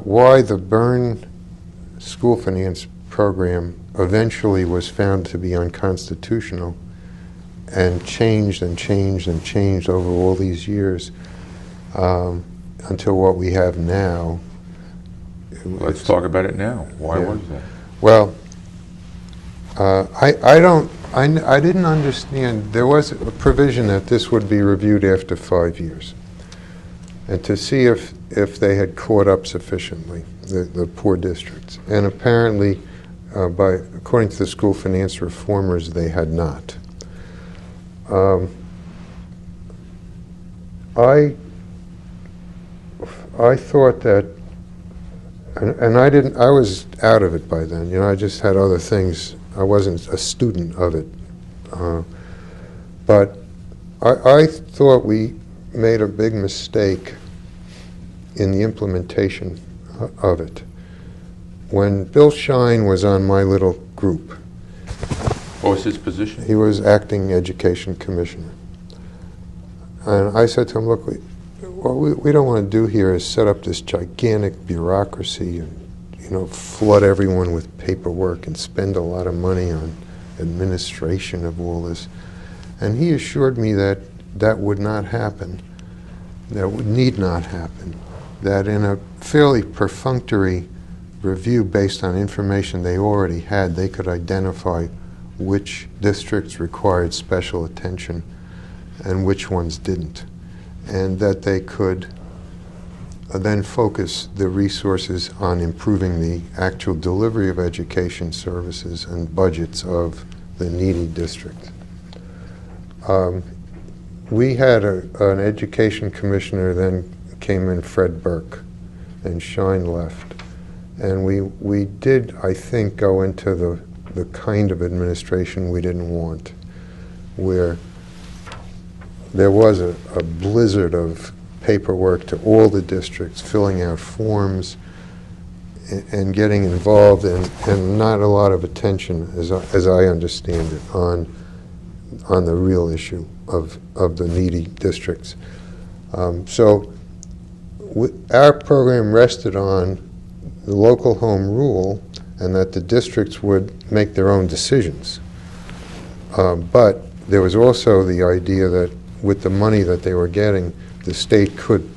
why the Byrne school finance program eventually was found to be unconstitutional and changed and changed and changed over all these years until what we have now. Let's talk about it now. Why was that? Well, I didn't understand. There was a provision that this would be reviewed after 5 years, and to see if they had caught up sufficiently, the poor districts. And apparently, according to the school finance reformers, they had not. I thought that, and I didn't. I was out of it by then. You know, I just had other things. I wasn't a student of it. But I thought we made a big mistake in the implementation of it. When Bill Shine was on my little group, What was his position? he was acting education commissioner. And I said to him, look, what we don't want to do here is set up this gigantic bureaucracy and, you know, flood everyone with paperwork and spend a lot of money on administration of all this. And he assured me that that would not happen, that need not happen, that in a fairly perfunctory review based on information they already had, they could identify which districts required special attention and which ones didn't. and that they could then focus the resources on improving the actual delivery of education services and budgets of the needy district. We had an education commissioner then came in, Fred Burke, and Shine left. And we did, I think, go into the kind of administration we didn't want, where there was a blizzard of paperwork to all the districts, filling out forms and getting involved, and not a lot of attention, as I understand it, on the real issue of the needy districts. So our program rested on the local home rule and that the districts would make their own decisions. But there was also the idea that with the money that they were getting, the state could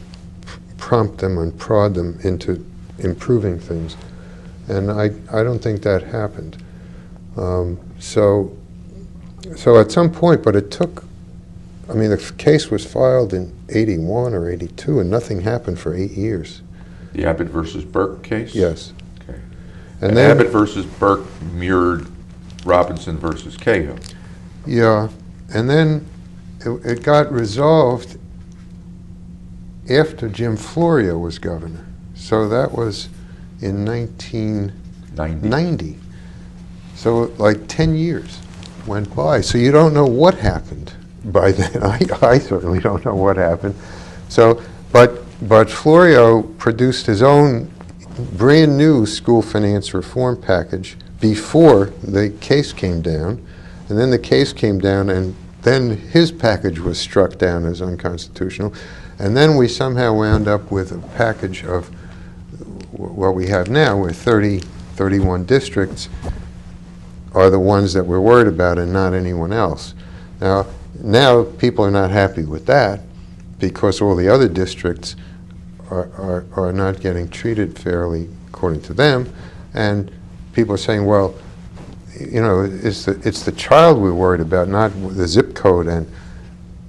prompt them and prod them into improving things. And I don't think that happened. So at some point, but it took, I mean, the case was filed in 81 or 82, and nothing happened for 8 years. The Abbott versus Burke case? Yes. Okay. And then Abbott versus Burke mirrored Robinson versus Cahill. Yeah, and then it got resolved after Jim Florio was governor. So that was in 1990. So like 10 years went by. So you don't know what happened by then. I certainly don't know what happened. So, but Florio produced his own brand new school finance reform package before the case came down. And then the case came down, and then his package was struck down as unconstitutional. And then we somehow wound up with a package of what we have now, where 31 districts are the ones that we're worried about and not anyone else. Now people are not happy with that because all the other districts are not getting treated fairly according to them. And people are saying, well, you know, it's the child we're worried about, not the zip code. And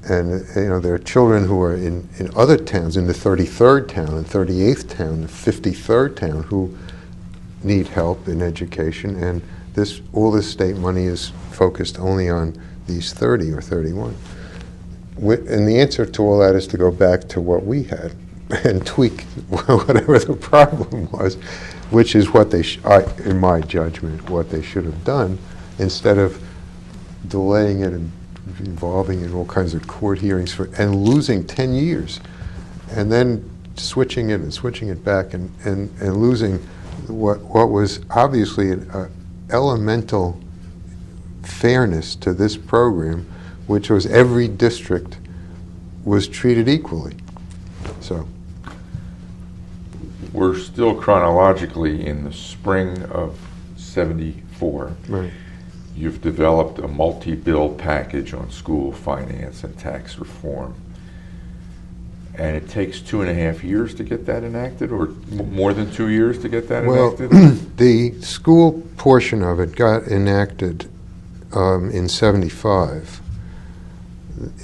you know, there are children who are in other towns, in the 33rd town and 38th town, the 53rd town, who need help in education. And all this state money is focused only on these 30 or 31. And the answer to all that is to go back to what we had and tweak whatever the problem was, which is what they, in my judgment, what they should have done, instead of delaying it and involving in all kinds of court hearings and losing 10 years, and then switching it back and losing what was obviously an elemental fairness to this program, which was every district was treated equally. So we're still chronologically in the spring of '74. Right. You've developed a multi-bill package on school finance and tax reform. And it takes 2.5 years to get that enacted, or more than 2 years to get that enacted? The school portion of it got enacted in '75.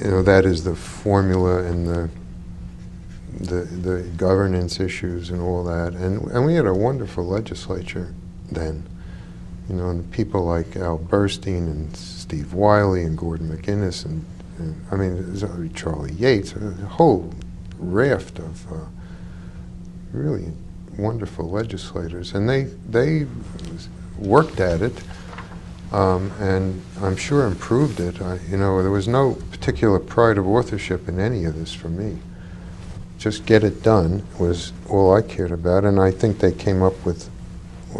You know, that is the formula and the governance issues and all that. And we had a wonderful legislature then. You know, and people like Al Burstein and Steve Wiley and Gordon McInnes and I mean, there's Charlie Yates, a whole raft of really wonderful legislators, and they worked at it, and I'm sure improved it. You know, there was no particular pride of authorship in any of this for me. Just get it done was all I cared about, and I think they came up with,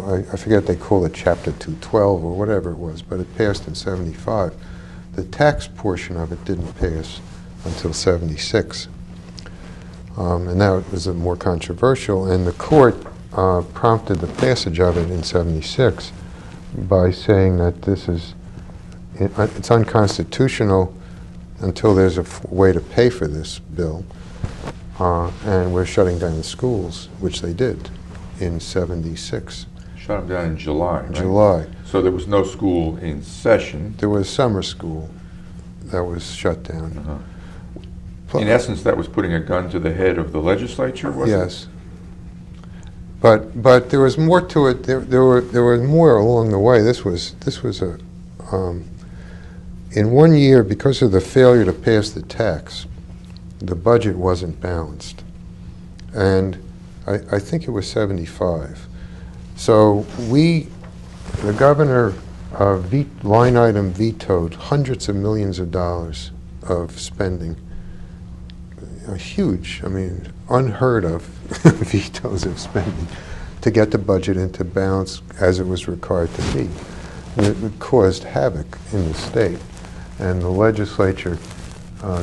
I forget, they call it Chapter 212 or whatever it was, but it passed in '75. The tax portion of it didn't pass until '76. And that was more controversial, and the court prompted the passage of it in '76 by saying that it's unconstitutional until there's a way to pay for this bill, and we're shutting down the schools, which they did in '76. Shut them down in July, right? July. So there was no school in session. There was summer school that was shut down. In essence, that was putting a gun to the head of the legislature, was it? Yes. But there was more to it. There was more along the way. This was a in 1 year, because of the failure to pass the tax, the budget wasn't balanced, and I think it was 75. So the governor line item vetoed hundreds of millions of dollars of spending. A huge, I mean, unheard of vetoes of spending to get the budget into balance as it was required to be. And it caused havoc in the state. And the legislature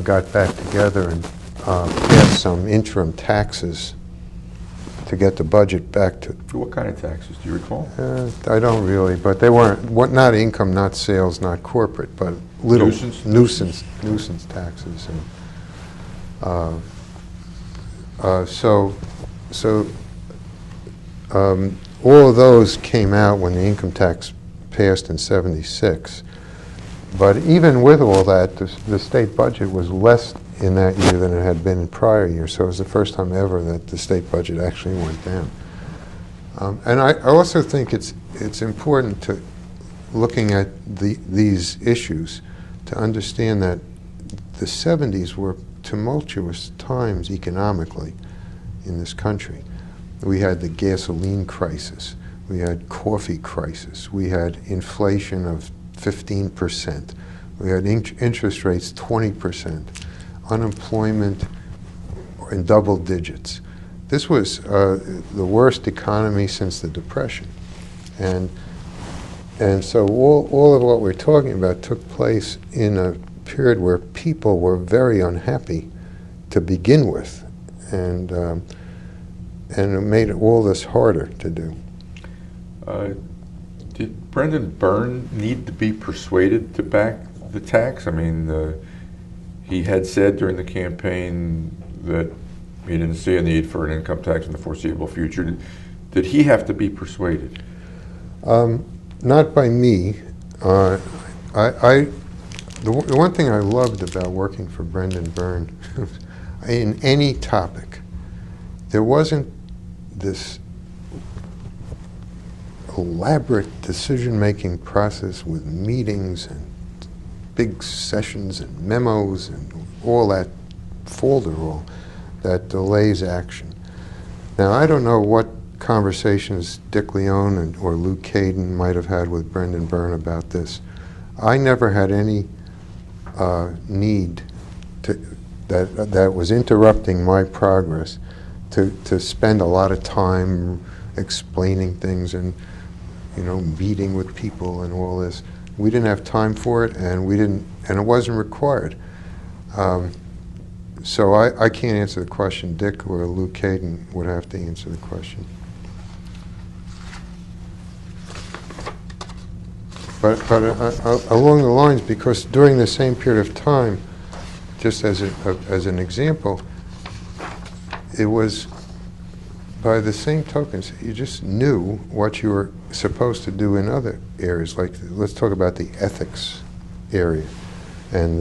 got back together and passed some interim taxes to get the budget back to. What kind of taxes, do you recall? I don't really, but they weren't, not income, not sales, not corporate, but little nuisance taxes. And, all of those came out when the income tax passed in '76. But even with all that, the state budget was less in that year than it had been in prior years. So it was the first time ever that the state budget actually went down. And I also think it's important to, looking at these issues, to understand that the '70s were tumultuous times economically in this country. We had the gasoline crisis, we had coffee crisis, we had inflation of 15%, we had interest rates 20%, unemployment in double digits. This was the worst economy since the Depression. And so all of what we're talking about took place in a period where people were very unhappy to begin with, and it made all this harder to do. Did Brendan Byrne need to be persuaded to back the tax? I mean, he had said during the campaign that he didn't see a need for an income tax in the foreseeable future. Did he have to be persuaded? Not by me. The one thing I loved about working for Brendan Byrne, in any topic, there wasn't this elaborate decision-making process with meetings and big sessions and memos and all that folderol that delays action. Now, I don't know what conversations Dick Leone or Lou Caden might have had with Brendan Byrne about this. I never had any need that was interrupting my progress to spend a lot of time explaining things and meeting with people and all this. We didn't have time for it, and it wasn't required. So I can't answer the question. Dick or Lou Caden would have to answer the question. But along the lines, because during the same period of time, just as an example, it was by the same tokens, you just knew what you were supposed to do in other areas. Like, let's talk about the ethics area. And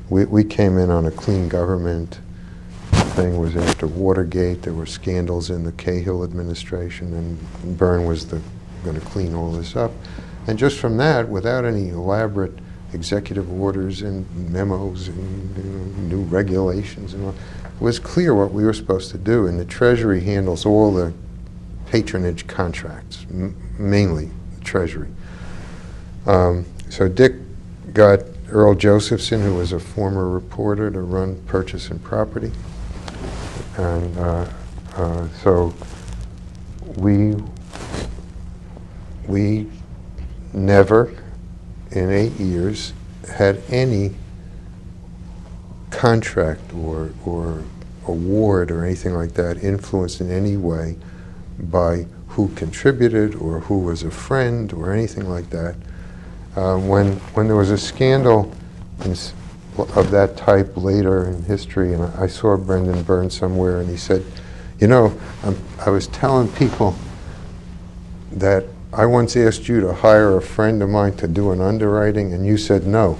we came in on a clean government thing. Was after Watergate. There were scandals in the Cahill administration, and Byrne was going to clean all this up. And just from that, without any elaborate executive orders and memos and new regulations and all, it was clear what we were supposed to do. And the Treasury handles all the patronage contracts, mainly the Treasury. So Dick got Earl Josephson, who was a former reporter, to run Purchase and Property. And so we never in 8 years had any contract or award or anything like that influenced in any way by who contributed or who was a friend or anything like that. When there was a scandal of that type later in history, and I saw Brendan Byrne somewhere, and he said, I was telling people that I once asked you to hire a friend of mine to do an underwriting, and you said no.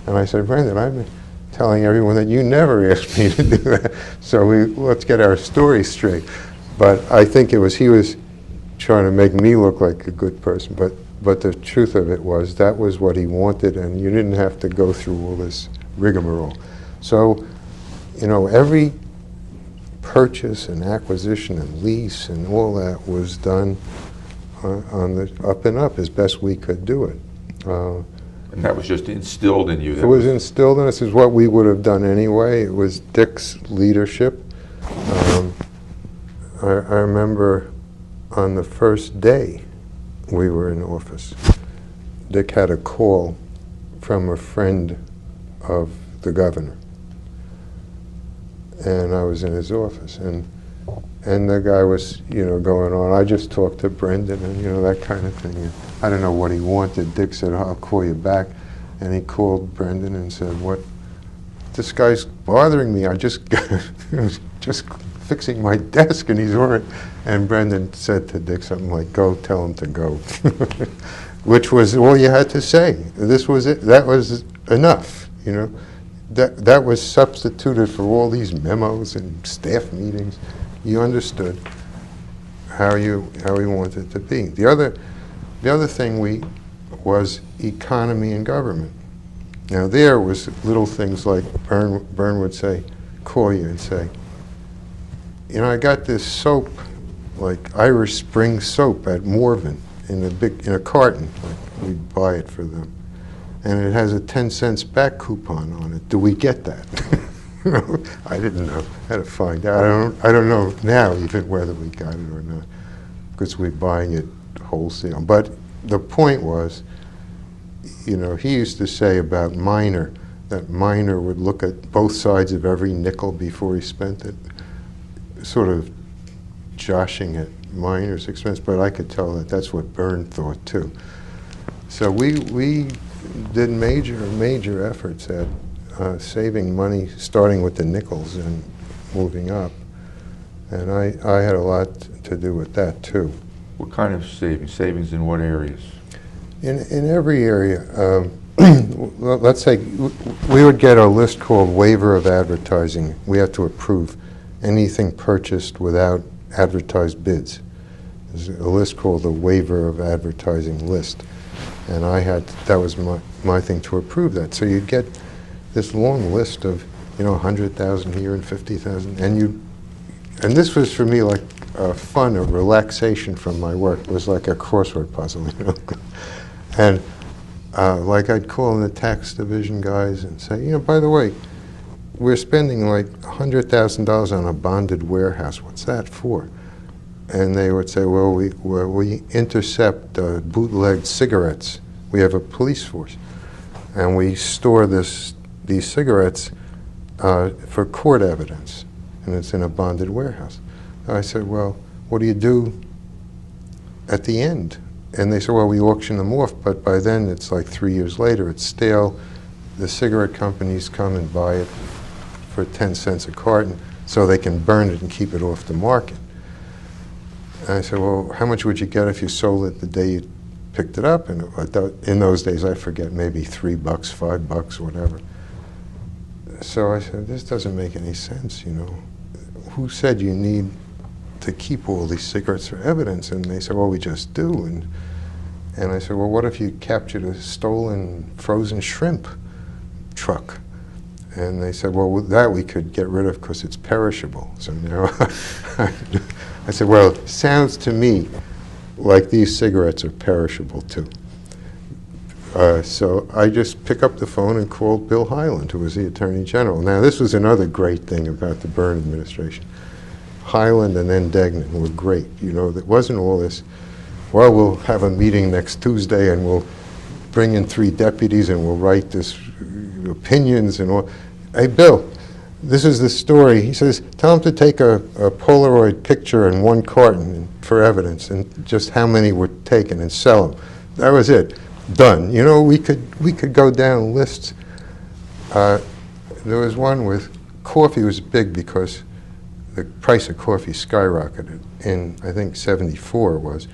And I said, Brendan, I've been telling everyone that you never asked me to do that. So let's get our story straight. But I think he was trying to make me look like a good person. But the truth of it was that was what he wanted, and you didn't have to go through all this rigmarole. So, every purchase and acquisition and lease and all that was done on the up and up as best we could do it. And that was just instilled in you? It was instilled in us. It's what we would have done anyway. It was Dick's leadership. I remember on the first day we were in office, Dick had a call from a friend of the governor. And I was in his office, and the guy was, going on. I just talked to Brendan, and that kind of thing. And I don't know what he wanted. Dick said, "I'll call you back," and he called Brendan and said, "What? This guy's bothering me. I just was just fixing my desk, and he's already." And Brendan said to Dick something like, "Go, tell him to go," which was all you had to say. This was it. That was enough, That was substituted for all these memos and staff meetings. You understood how we wanted it to be. The other thing was economy and government. Now there was little things like Bern would say, call you and say, I got this soap, like Irish Spring soap at Morven in a carton. Like we'd buy it for them. And it has a 10 cents back coupon on it. Do we get that? I didn't know. I had to find out. I don't know now even whether we got it or not, because we're buying it wholesale. But the point was, he used to say about Miner, that Miner would look at both sides of every nickel before he spent it, sort of joshing at Miner's expense, but I could tell that that's what Bern thought too. So we did major efforts at saving money, starting with the nickels and moving up. And I had a lot to do with that too. What kind of savings? Savings in what areas? In every area. Let's say we would get a list called waiver of advertising. We had to approve anything purchased without advertised bids. There's a list called the waiver of advertising list. And that was my thing to approve that. So you'd get this long list of, 100,000 here and 50,000, and this was for me like fun, a relaxation from my work. It was like a crossword puzzle, And like I'd call in the tax division guys and say, by the way, we're spending like $100,000 on a bonded warehouse. What's that for? And they would say, well, we intercept bootlegged cigarettes. We have a police force. And we store these cigarettes for court evidence. And it's in a bonded warehouse. I said, well, what do you do at the end? And they said, well, we auction them off, but by then it's like 3 years later, it's stale. The cigarette companies come and buy it for 10 cents a carton so they can burn it and keep it off the market. And I said, well, how much would you get if you sold it the day you picked it up? And in those days, I forget, maybe $3, $5, whatever. So I said, this doesn't make any sense, Who said you need to keep all these cigarettes for evidence? And they said, well, we just do. And I said, well, what if you captured a stolen frozen shrimp truck? And they said, well, that we could get rid of because it's perishable. So now I said, well, it sounds to me like these cigarettes are perishable too. So I just pick up the phone and called Bill Hyland, who was the Attorney General. Now, this was another great thing about the Byrne administration. Hyland and then Degnan were great. There wasn't all this, well, we'll have a meeting next Tuesday and we'll bring in 3 deputies and we'll write this opinions and all. Hey, Bill, this is the story. He says, tell him to take a Polaroid picture and 1 carton for evidence and just how many were taken and sell them. That was it. Done. We could go down lists. There was one with coffee was big because the price of coffee skyrocketed in, I think, 74 it was.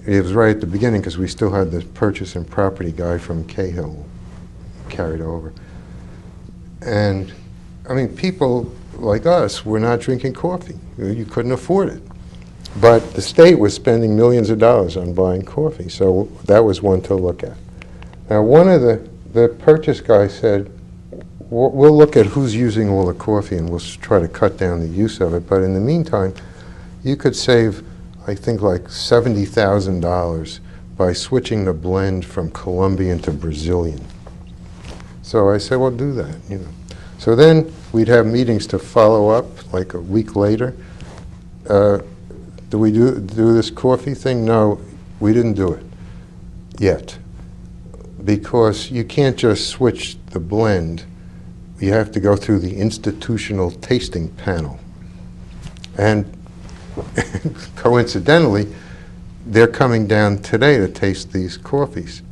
It was right at the beginning because we still had the purchase and property guy from Cahill carried over. And, I mean, people like us were not drinking coffee. You couldn't afford it. But the state was spending millions of dollars on buying coffee, so that was one to look at. Now, one of the purchase guys said, we'll look at who's using all the coffee and we'll try to cut down the use of it. But in the meantime, you could save, I think, like $70,000 by switching the blend from Colombian to Brazilian. So I said, well, do that, you know. So then we'd have meetings to follow up, like a week later. Do we do this coffee thing? No, we didn't do it yet, because you can't just switch the blend. You have to go through the institutional tasting panel. And coincidentally, they're coming down today to taste these coffees.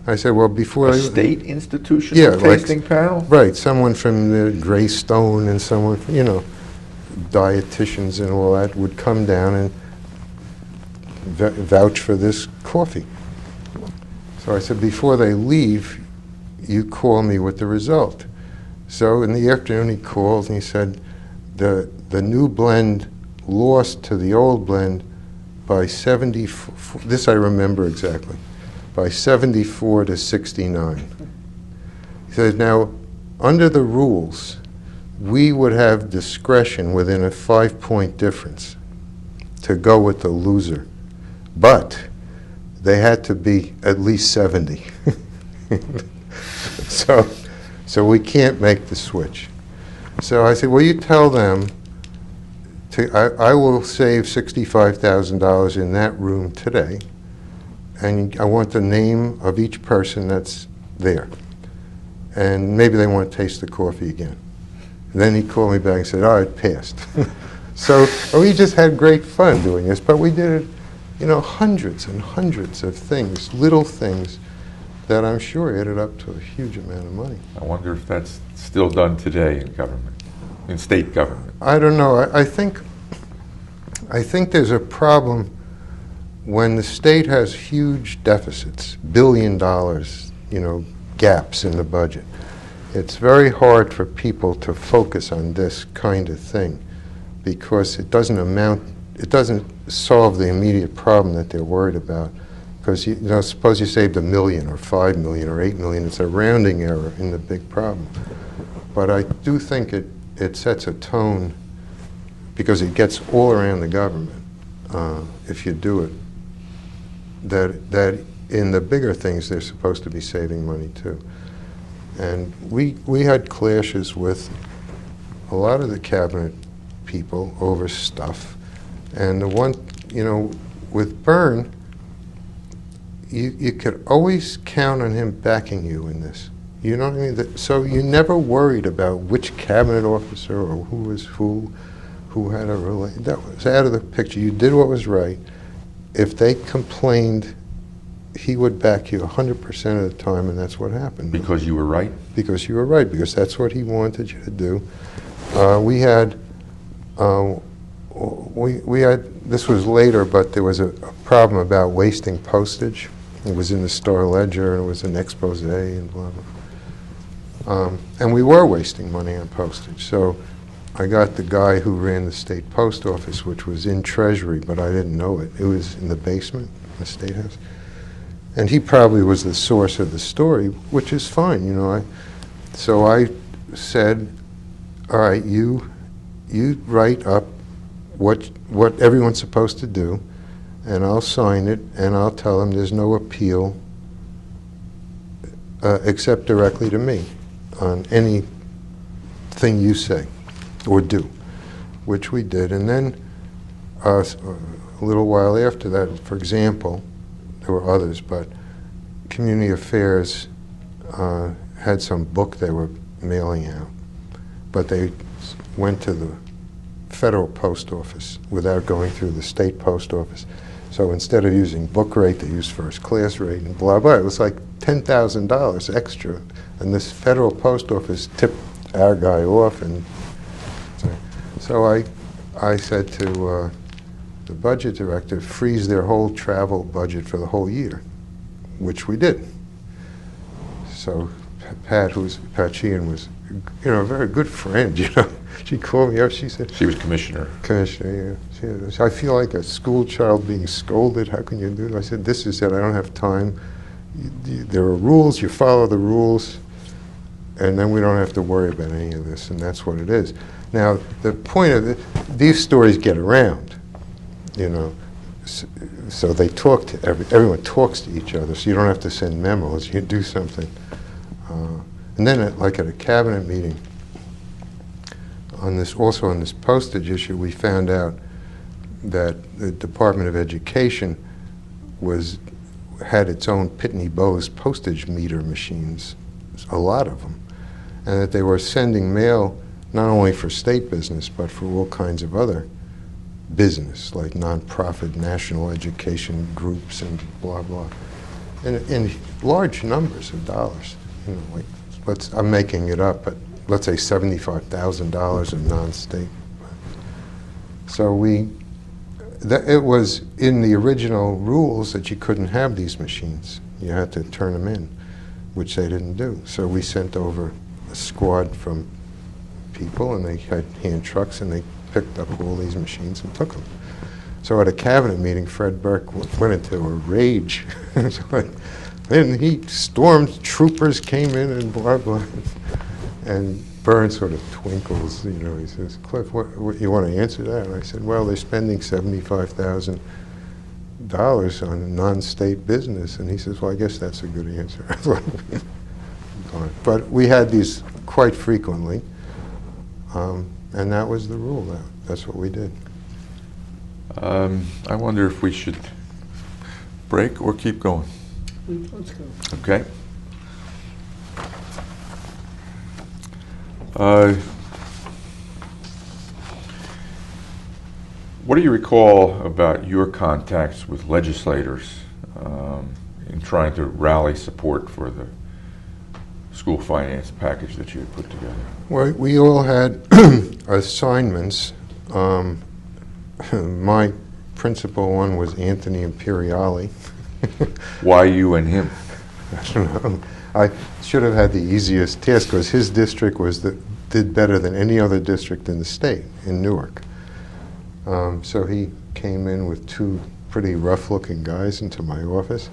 I said, well, before A state institutional tasting panel? Right, someone from the Greystone and someone, you know, dietitians and all that would come down and vouch for this coffee. So I said, before they leave, you call me with the result. So in the afternoon he called and he said, the new blend lost to the old blend by 74, this I remember exactly, by 74 to 69. He said, now, under the rules, we would have discretion within a 5-point difference to go with the loser. But they had to be at least 70. So we can't make the switch. So I said, well, you tell them, I will save $65,000 in that room today, and I want the name of each person that's there. And maybe they want to taste the coffee again. And then he called me back and said, oh, it passed. So we just had great fun doing this, but we did it, you know, hundreds and hundreds of things, little things, that I'm sure added up to a huge amount of money. I wonder if that's still done today in government, in state government. I don't know. I think there's a problem when the state has huge deficits, $1 billion, you know, gaps in the budget. It's very hard for people to focus on this kind of thing because it doesn't solve the immediate problem that they're worried about. Because, you know, suppose you saved $1 million or $5 million or $8 million, it's a rounding error in the big problem. But I do think it sets a tone, because it gets all around the government, if you do it, that in the bigger things they're supposed to be saving money too. And we had clashes with a lot of the cabinet people over stuff. And the one, you know, with Byrne, you could always count on him backing you in this. You know what I mean? So you never worried about which cabinet officer or who was who had a relation. That was out of the picture. You did what was right. If they complained, he would back you 100% of the time, and that's what happened. Because you were right? Because you were right, because that's what he wanted you to do. We had, this was later, but there was a problem about wasting postage. It was in the Star Ledger, and it was an expose and blah, blah. And we were wasting money on postage. So I got the guy who ran the state post office, which was in Treasury, but I didn't know it. It was in the basement, the State House. And he probably was the source of the story, which is fine, you know. So I said, all right, you write up what everyone's supposed to do, and I'll sign it, and I'll tell them there's no appeal except directly to me on anything you say or do, which we did. And then a little while after that, for example, there were others, but Community Affairs had some book they were mailing out, but they went to the federal post office without going through the state post office. So instead of using book rate, they used first class rate and blah, blah. It was like $10,000 extra. And this federal post office tipped our guy off. And so I said to the budget director, freeze their whole travel budget for the whole year, which we did. So Pat Sheehan was, a very good friend, She called me up, she said... She was commissioner. Commissioner, yeah. I feel like a school child being scolded. How can you do that? I said, this is it. I don't have time. There are rules. You follow the rules. And then we don't have to worry about any of this. And that's what it is. Now, the point of it, these stories get around, So they talk to, everyone talks to each other. So you don't have to send memos. You do something. And then at a cabinet meeting, on this postage issue, we found out that the Department of Education had its own Pitney Bowes postage meter machines, a lot of them, and that they were sending mail not only for state business but for all kinds of other business, like nonprofit national education groups and blah blah, in large numbers of dollars. I'm making it up, but let's say $75,000 in non-state. So it was in the original rules that you couldn't have these machines. You had to turn them in, which they didn't do. So we sent over a squad from people, and they had hand trucks, and they picked up all these machines and took them. So at a cabinet meeting, Fred Burke went into a rage. And he stormed, troopers came in and blah, blah. And Burns sort of twinkles, he says, Cliff, what you want to answer that? And I said, well, they're spending $75,000 on non-state business. And he says, well, I guess that's a good answer. But we had these quite frequently, and that was the rule. That's what we did. I wonder if we should break or keep going. Let's go. Okay. What do you recall about your contacts with legislators in trying to rally support for the school finance package that you had put together? Well, we all had assignments. My principal one was Anthony Imperiali. Why you and him? I don't know. I should have had the easiest task because his district did better than any other district in the state, in Newark. So he came in with two pretty rough-looking guys into my office,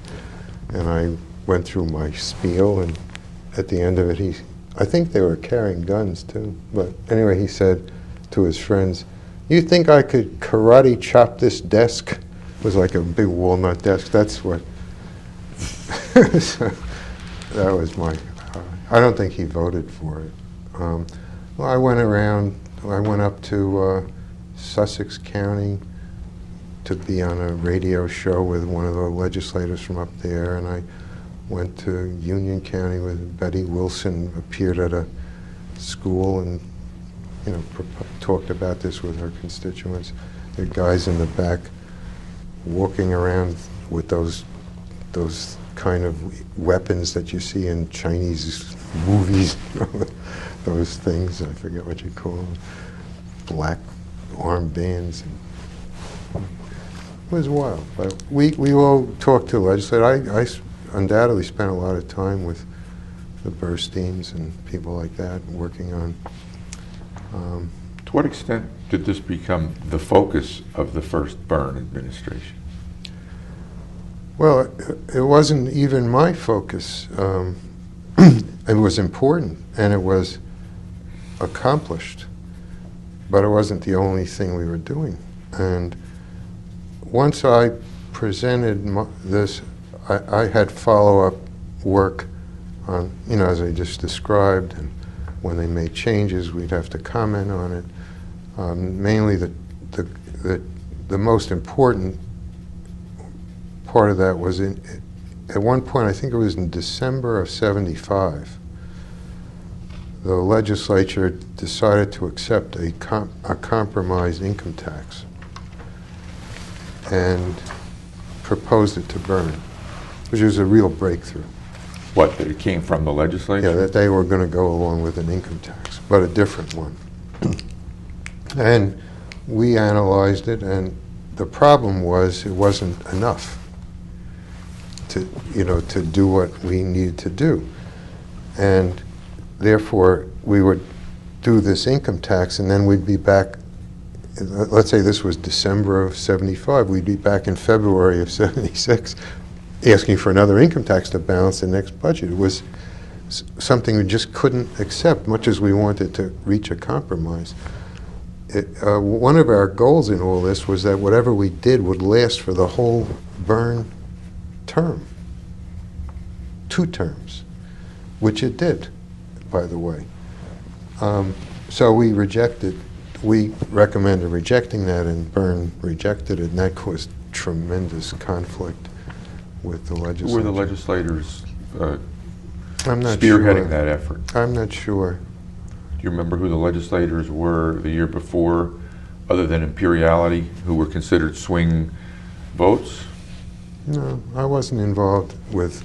and I went through my spiel, and at the end of it, I think they were carrying guns too, but anyway, he said to his friends, "You think I could karate chop this desk?" It was like a big walnut desk. That's what. So that was my. I don't think he voted for it. Well, I went around. I went up to Sussex County to be on a radio show with one of the legislators from up there, and I went to Union County with Betty Wilson. Appeared at a school and talked about this with her constituents. There are guys in the back walking around with those kind of weapons that you see in Chinese movies, those things, I forget what you call them, black armbands. It was wild, but we all talked to legislators. I undoubtedly spent a lot of time with the Bursteins and people like that, working on. To what extent did this become the focus of the first Byrne administration? Well, it wasn't even my focus. It was important, and it was accomplished, but it wasn't the only thing we were doing. And once I presented this, I had follow-up work on, as I just described, and when they made changes, we'd have to comment on it. Mainly the most important part of that was at one point, I think it was in December of '75, the legislature decided to accept a compromised income tax and proposed it to Byrne, which was a real breakthrough. What, that it came from the legislature? Yeah, that they were going to go along with an income tax, but a different one. And we analyzed it, and the problem was it wasn't enough to do what we needed to do. And therefore, we would do this income tax, and then we'd be back. Let's say this was December of '75. We'd be back in February of '76 asking for another income tax to balance the next budget. It was something we just couldn't accept, much as we wanted to reach a compromise. One of our goals in all this was that whatever we did would last for the whole Byrne term. 2 terms, which it did, by the way. So we recommended rejecting that, and Byrne rejected it, and that caused tremendous conflict with the legislature. Who were the legislators I'm not spearheading sure. that effort? I'm not sure. Do you remember who the legislators were the year before, other than Imperiality, who were considered swing votes? No, I wasn't involved with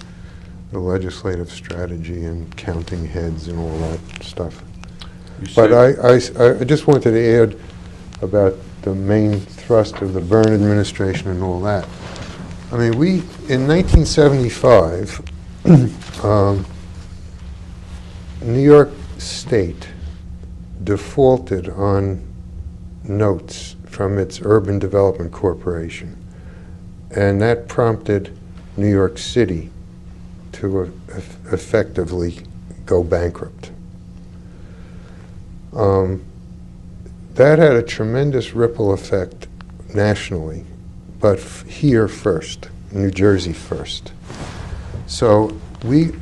the legislative strategy and counting heads and all that stuff. But I just wanted to add about the main thrust of the Byrne administration and all that. I mean, in 1975, New York State defaulted on notes from its Urban Development Corporation, and that prompted New York City to effectively go bankrupt. That had a tremendous ripple effect nationally, but here first, New Jersey first. So we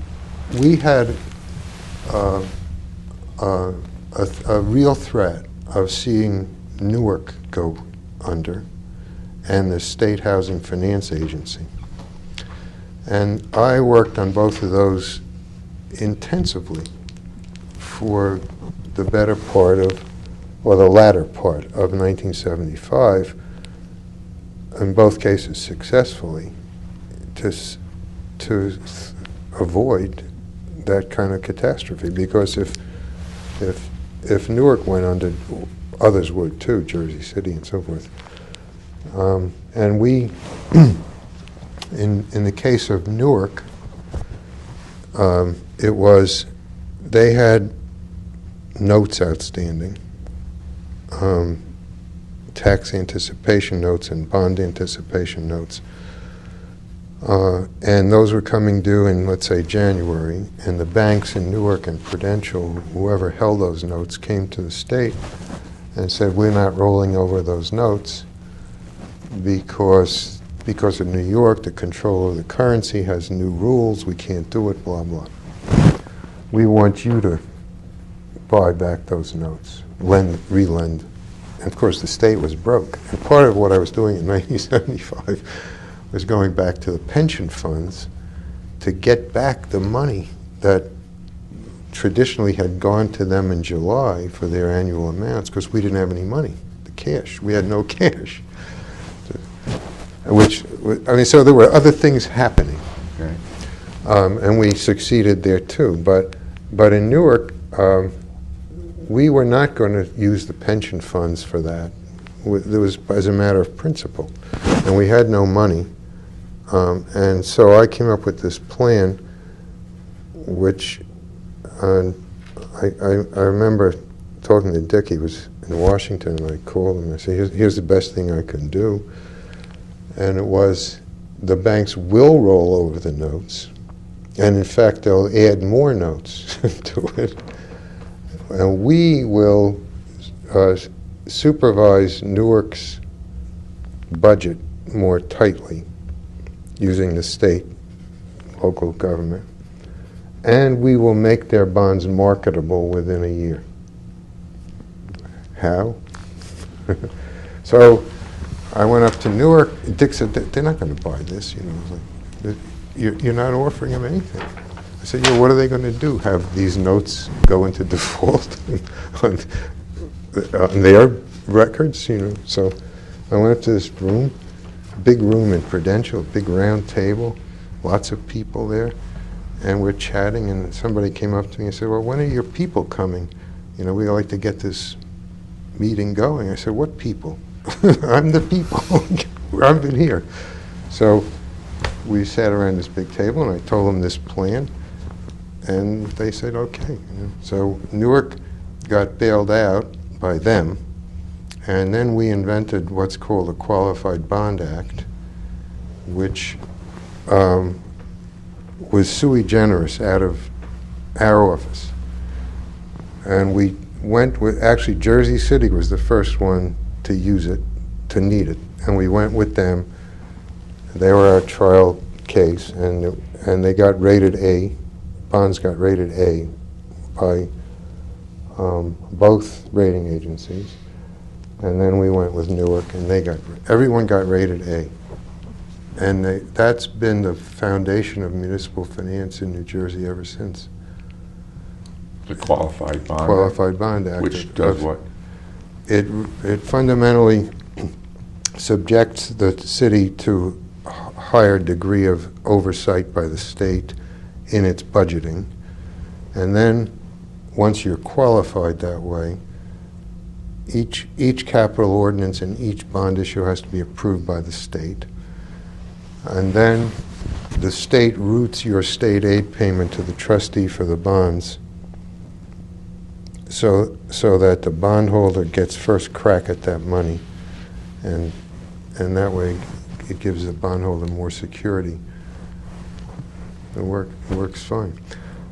had a real threat of seeing Newark go under, and the State Housing Finance Agency. And I worked on both of those intensively for the better part of, or the latter part of 1975, in both cases successfully, to avoid that kind of catastrophe. Because if Newark went under, others would too, Jersey City and so forth. And we, in the case of Newark, they had notes outstanding, tax anticipation notes and bond anticipation notes. And those were coming due in, let's say, January, and the banks in Newark and Prudential, whoever held those notes, came to the state and said, we're not rolling over those notes because of New York, the control of the currency has new rules, we can't do it, blah, blah. We want you to buy back those notes, relend. And of course, the state was broke. And part of what I was doing in 1975 was going back to the pension funds to get back the money that traditionally had gone to them in July for their annual amounts, because we didn't have any money, the cash. We had no cash. So there were other things happening. Okay. And we succeeded there too. But in Newark, we were not going to use the pension funds for that. It was as a matter of principle. And we had no money. And so I came up with this plan, which I remember talking to Dick. He was in Washington, and I called him and I said, here's the best thing I can do. And it was, the banks will roll over the notes, and in fact they'll add more notes to it. And we will supervise Newark's budget more tightly using the state, local government, and we will make their bonds marketable within a year. How? So I went up to Newark. Dick said, they're not going to buy this. I was like, you're not offering them anything. I said, yeah, what are they going to do? Have these notes go into default on their records? So I went up to this room, big room in Prudential, big round table, lots of people there, and we're chatting, and somebody came up to me and said, well, when are your people coming? We'd like to get this meeting going. I said, what people? I'm the people. I've been here. So we sat around this big table, and I told them this plan. and they said, okay. So Newark got bailed out by them, and then we invented what's called the Qualified Bond Act, which was sui generis out of our office. And we went with, actually Jersey City was the first one to use it, to need it. And we went with them. They were our trial case, and they got rated A. Bonds got rated A by both rating agencies. And then we went with Newark, and everyone got rated A. And that's been the foundation of municipal finance in New Jersey ever since. The Qualified Bond Qualified Bond Act. Which does what? It fundamentally subjects the city to a higher degree of oversight by the state in its budgeting. And then, once you're qualified that way, each capital ordinance and each bond issue has to be approved by the state. And then the state routes your state aid payment to the trustee for the bonds, so that the bondholder gets first crack at that money, and that way it gives the bondholder more security. It works fine.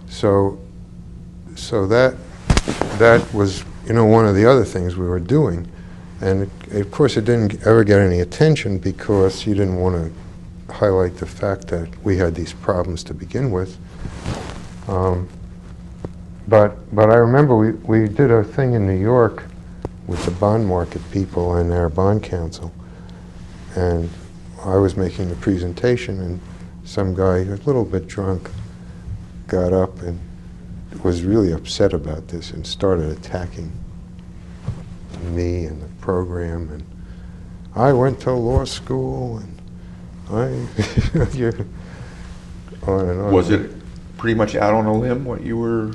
So that was, one of the other things we were doing, and of course it didn't ever get any attention because you didn't want to highlight the fact that we had these problems to begin with. But I remember we did a thing in New York with the bond market people and our bond counsel, and I was making the presentation, and some guy, a little bit drunk, got up and was really upset about this and started attacking me and the program, and I went to law school, and on and on. Was it pretty much out on a limb, what you were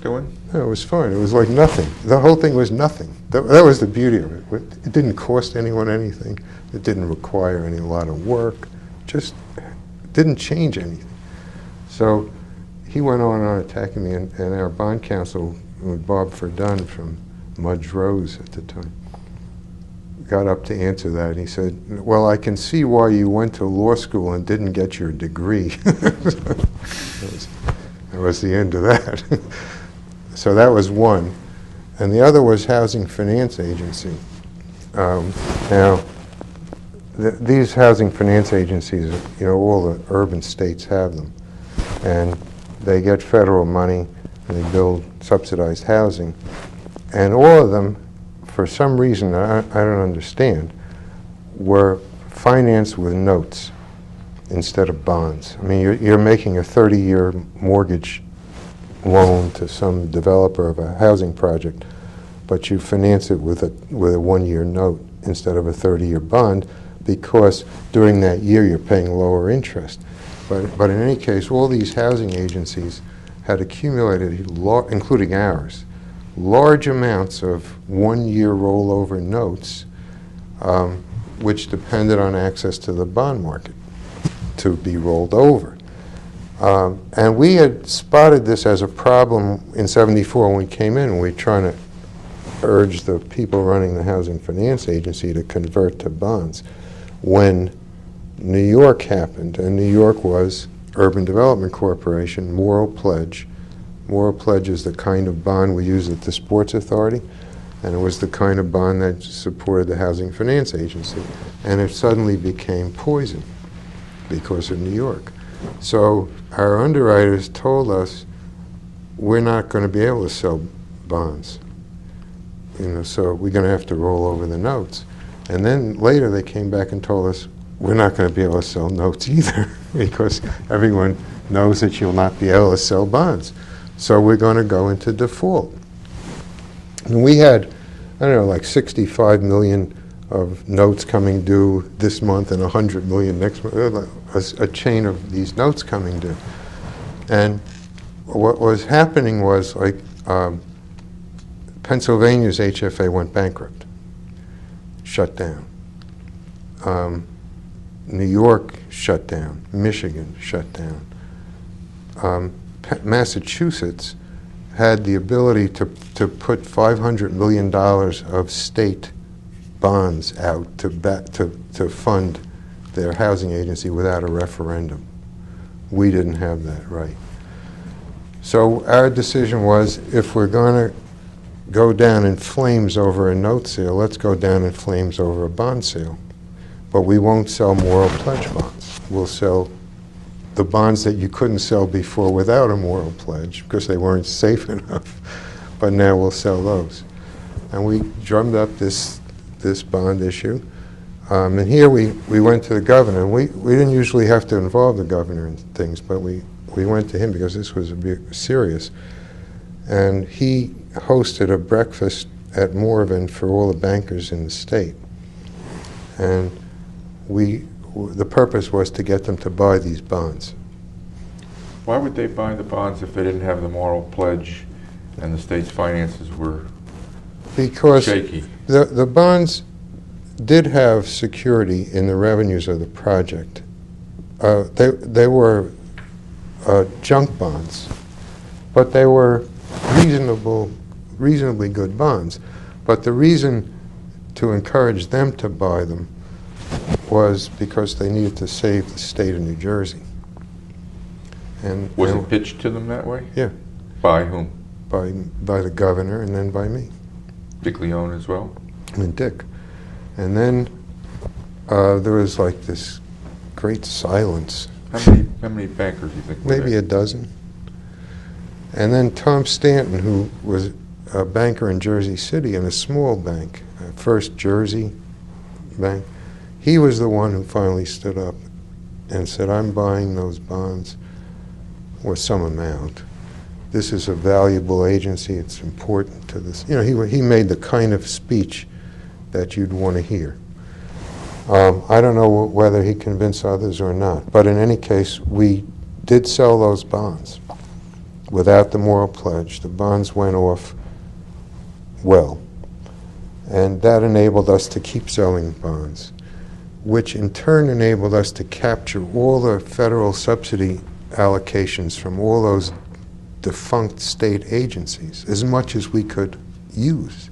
doing? No, it was fine. It was like nothing. The whole thing was nothing. That was the beauty of it. It didn't cost anyone anything. It didn't require a lot of work. Just didn't change anything. So he went on attacking me, and our bond counsel, Bob Verdun from Mudge Rose at the time, got up to answer that. He said, well, I can see why you went to law school and didn't get your degree. That was the end of that. So that was one. And the other was Housing Finance Agency. Now, these housing finance agencies, all the urban states have them. And they get federal money, and they build subsidized housing. And all of them, for some reason I don't understand, were financed with notes instead of bonds. I mean, you're making a 30-year mortgage loan to some developer of a housing project, but you finance it with a 1-year note instead of a 30-year bond, because during that year you're paying lower interest. But in any case, all these housing agencies had accumulated, including ours, large amounts of 1-year rollover notes, which depended on access to the bond market to be rolled over. And we had spotted this as a problem in '74 when we came in, and we were trying to urge the people running the Housing Finance Agency to convert to bonds. When New York happened, and New York was Urban Development Corporation, moral pledge. Moral pledge is the kind of bond we use at the Sports Authority, and it was the kind of bond that supported the Housing Finance Agency. And it suddenly became poison because of New York. So our underwriters told us, we're not going to be able to sell bonds. So we're going to have to roll over the notes. And then later they came back and told us, we're not going to be able to sell notes either, because everyone knows that you'll not be able to sell bonds. So we're going to go into default. And we had, I don't know, like 65 million of notes coming due this month and 100 million next month, a chain of these notes coming due. And what was happening was, like, Pennsylvania's HFA went bankrupt, shut down. New York shut down. Michigan shut down. Massachusetts had the ability to put $500 million of state bonds out to fund their housing agency without a referendum. We didn't have that right. So our decision was, if we're going to go down in flames over a note sale, let's go down in flames over a bond sale. But we won't sell moral pledge bonds. We'll sell the bonds that you couldn't sell before without a moral pledge because they weren't safe enough. But now we'll sell those. And we drummed up this bond issue. And here we went to the governor. We didn't usually have to involve the governor in things, but we went to him because this was a bit serious. And he hosted a breakfast at Morven for all the bankers in the state. And the purpose was to get them to buy these bonds. Why would they buy the bonds if they didn't have the moral pledge and the state's finances were because shaky? The bonds did have security in the revenues of the project. They were junk bonds, but they were reasonably good bonds. But the reason to encourage them to buy them was because they needed to save the state of New Jersey. And was it pitched to them that way? Yeah. By whom? By the governor and then by me. Dick Leone as well? And Dick. And then there was like this great silence. How many bankers do you think were Maybe there? a dozen. And then Tom Stanton, who was a banker in Jersey City in a small bank, First Jersey Bank, he was the one who finally stood up and said, I'm buying those bonds with some amount. This is a valuable agency. It's important to this. You know, he made the kind of speech that you'd want to hear. I don't know whether he convinced others or not, but in any case, we did sell those bonds without the moral pledge. The bonds went off well, and that enabled us to keep selling bonds, which in turn enabled us to capture all the federal subsidy allocations from all those defunct state agencies, as much as we could use.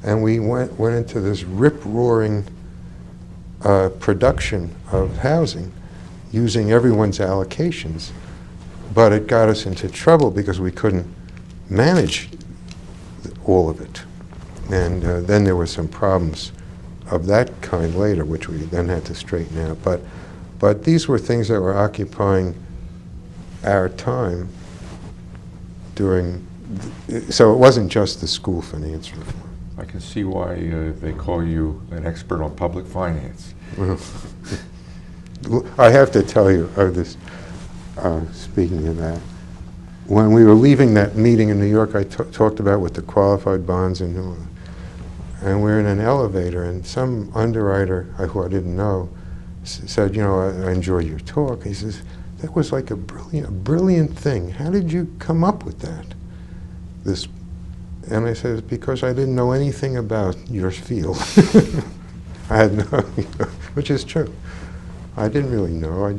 And we went into this rip-roaring production of housing using everyone's allocations, but it got us into trouble because we couldn't manage all of it. And then there were some problems of that kind later, which we then had to straighten out. But these were things that were occupying our time during, so it wasn't just the school finance reform. I can see why they call you an expert on public finance. I have to tell you this, speaking of that, when we were leaving that meeting in New York, I talked about with the qualified bonds and we're in an elevator, and some underwriter who I didn't know said, you know, I enjoyed your talk. He says, that was like a brilliant thing. How did you come up with that? And I said, because I didn't know anything about your field. I had no, which is true. I didn't really know.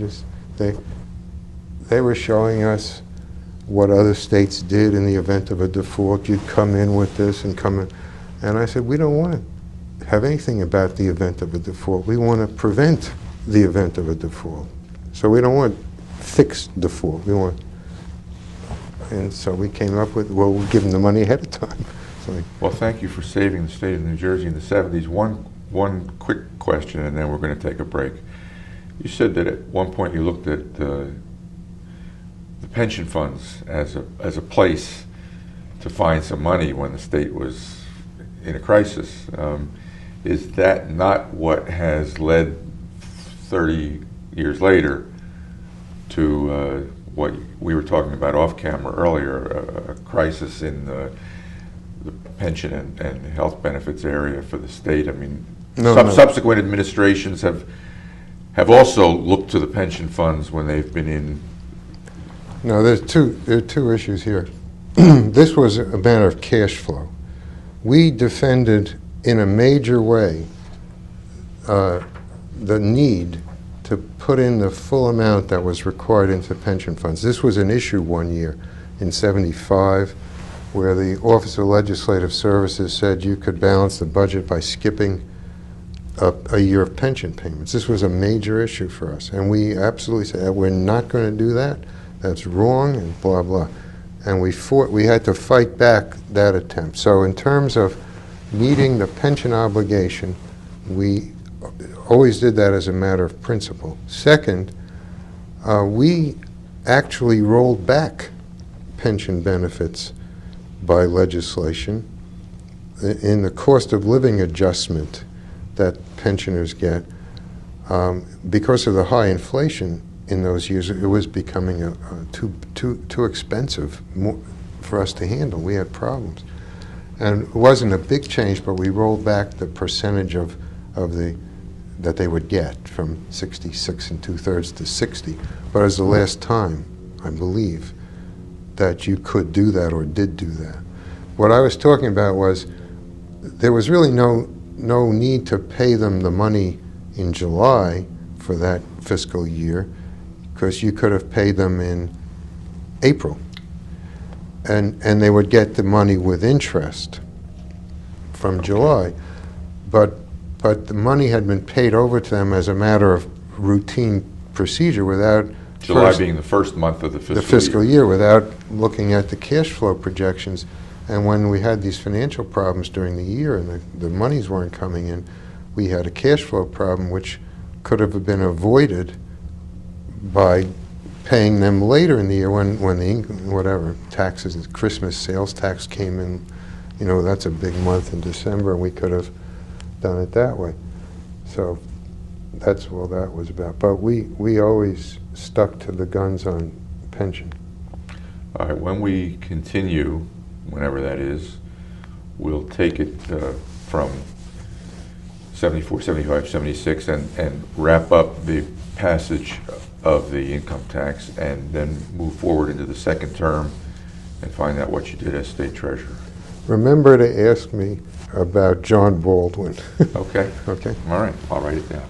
They were showing us what other states did in the event of a default. You'd come in with this and come in. And I said, we don't want to have anything about the event of a default. We want to prevent the event of a default. So we don't want fixed default. We want, and so we came up with, well, we'll give them the money ahead of time. So, well, thank you for saving the state of New Jersey in the 70s. One quick question, and then we're going to take a break. You said that at one point you looked at the pension funds as a place to find some money when the state was in a crisis. Is that not what has led 30 years later to what we were talking about off camera earlier, a crisis in the pension and health benefits area for the state? I mean, subsequent administrations have also looked to the pension funds when they've been in. No, there are two issues here. This was a matter of cash flow. We defended in a major way the need to to put in the full amount that was required into pension funds. This was an issue one year in '75 where the Office of Legislative Services said you could balance the budget by skipping a year of pension payments. This was a major issue for us, and we absolutely said, we're not going to do that. That's wrong, and blah, blah. And we had to fight back that attempt. So in terms of meeting the pension obligation, we always did that as a matter of principle. Second, we actually rolled back pension benefits by legislation in the cost of living adjustment that pensioners get. Because of the high inflation in those years, it was becoming too expensive for us to handle. We had problems. And it wasn't a big change, but we rolled back the percentage that they would get from 66 2/3 to 60. But it was the last time, I believe, that you could do that or did do that. What I was talking about was there was really no need to pay them the money in July for that fiscal year, because you could have paid them in April. And they would get the money with interest from July. But the money had been paid over to them as a matter of routine procedure without July being the first month of the fiscal year, without looking at the cash flow projections. And when we had these financial problems during the year and the monies weren't coming in, we had a cash flow problem which could have been avoided by paying them later in the year when the taxes, Christmas sales tax came in. You know, that's a big month in December, and we could have done it that way. So that's what that was about. But we always stuck to the guns on pension. All right, when we continue, whenever that is, we'll take it from 74, 75, 76 and wrap up the passage of the income tax, and then move forward into the second term and find out what you did as state treasurer. Remember to ask me about John Baldwin. Okay. Okay. All right, I'll write it down.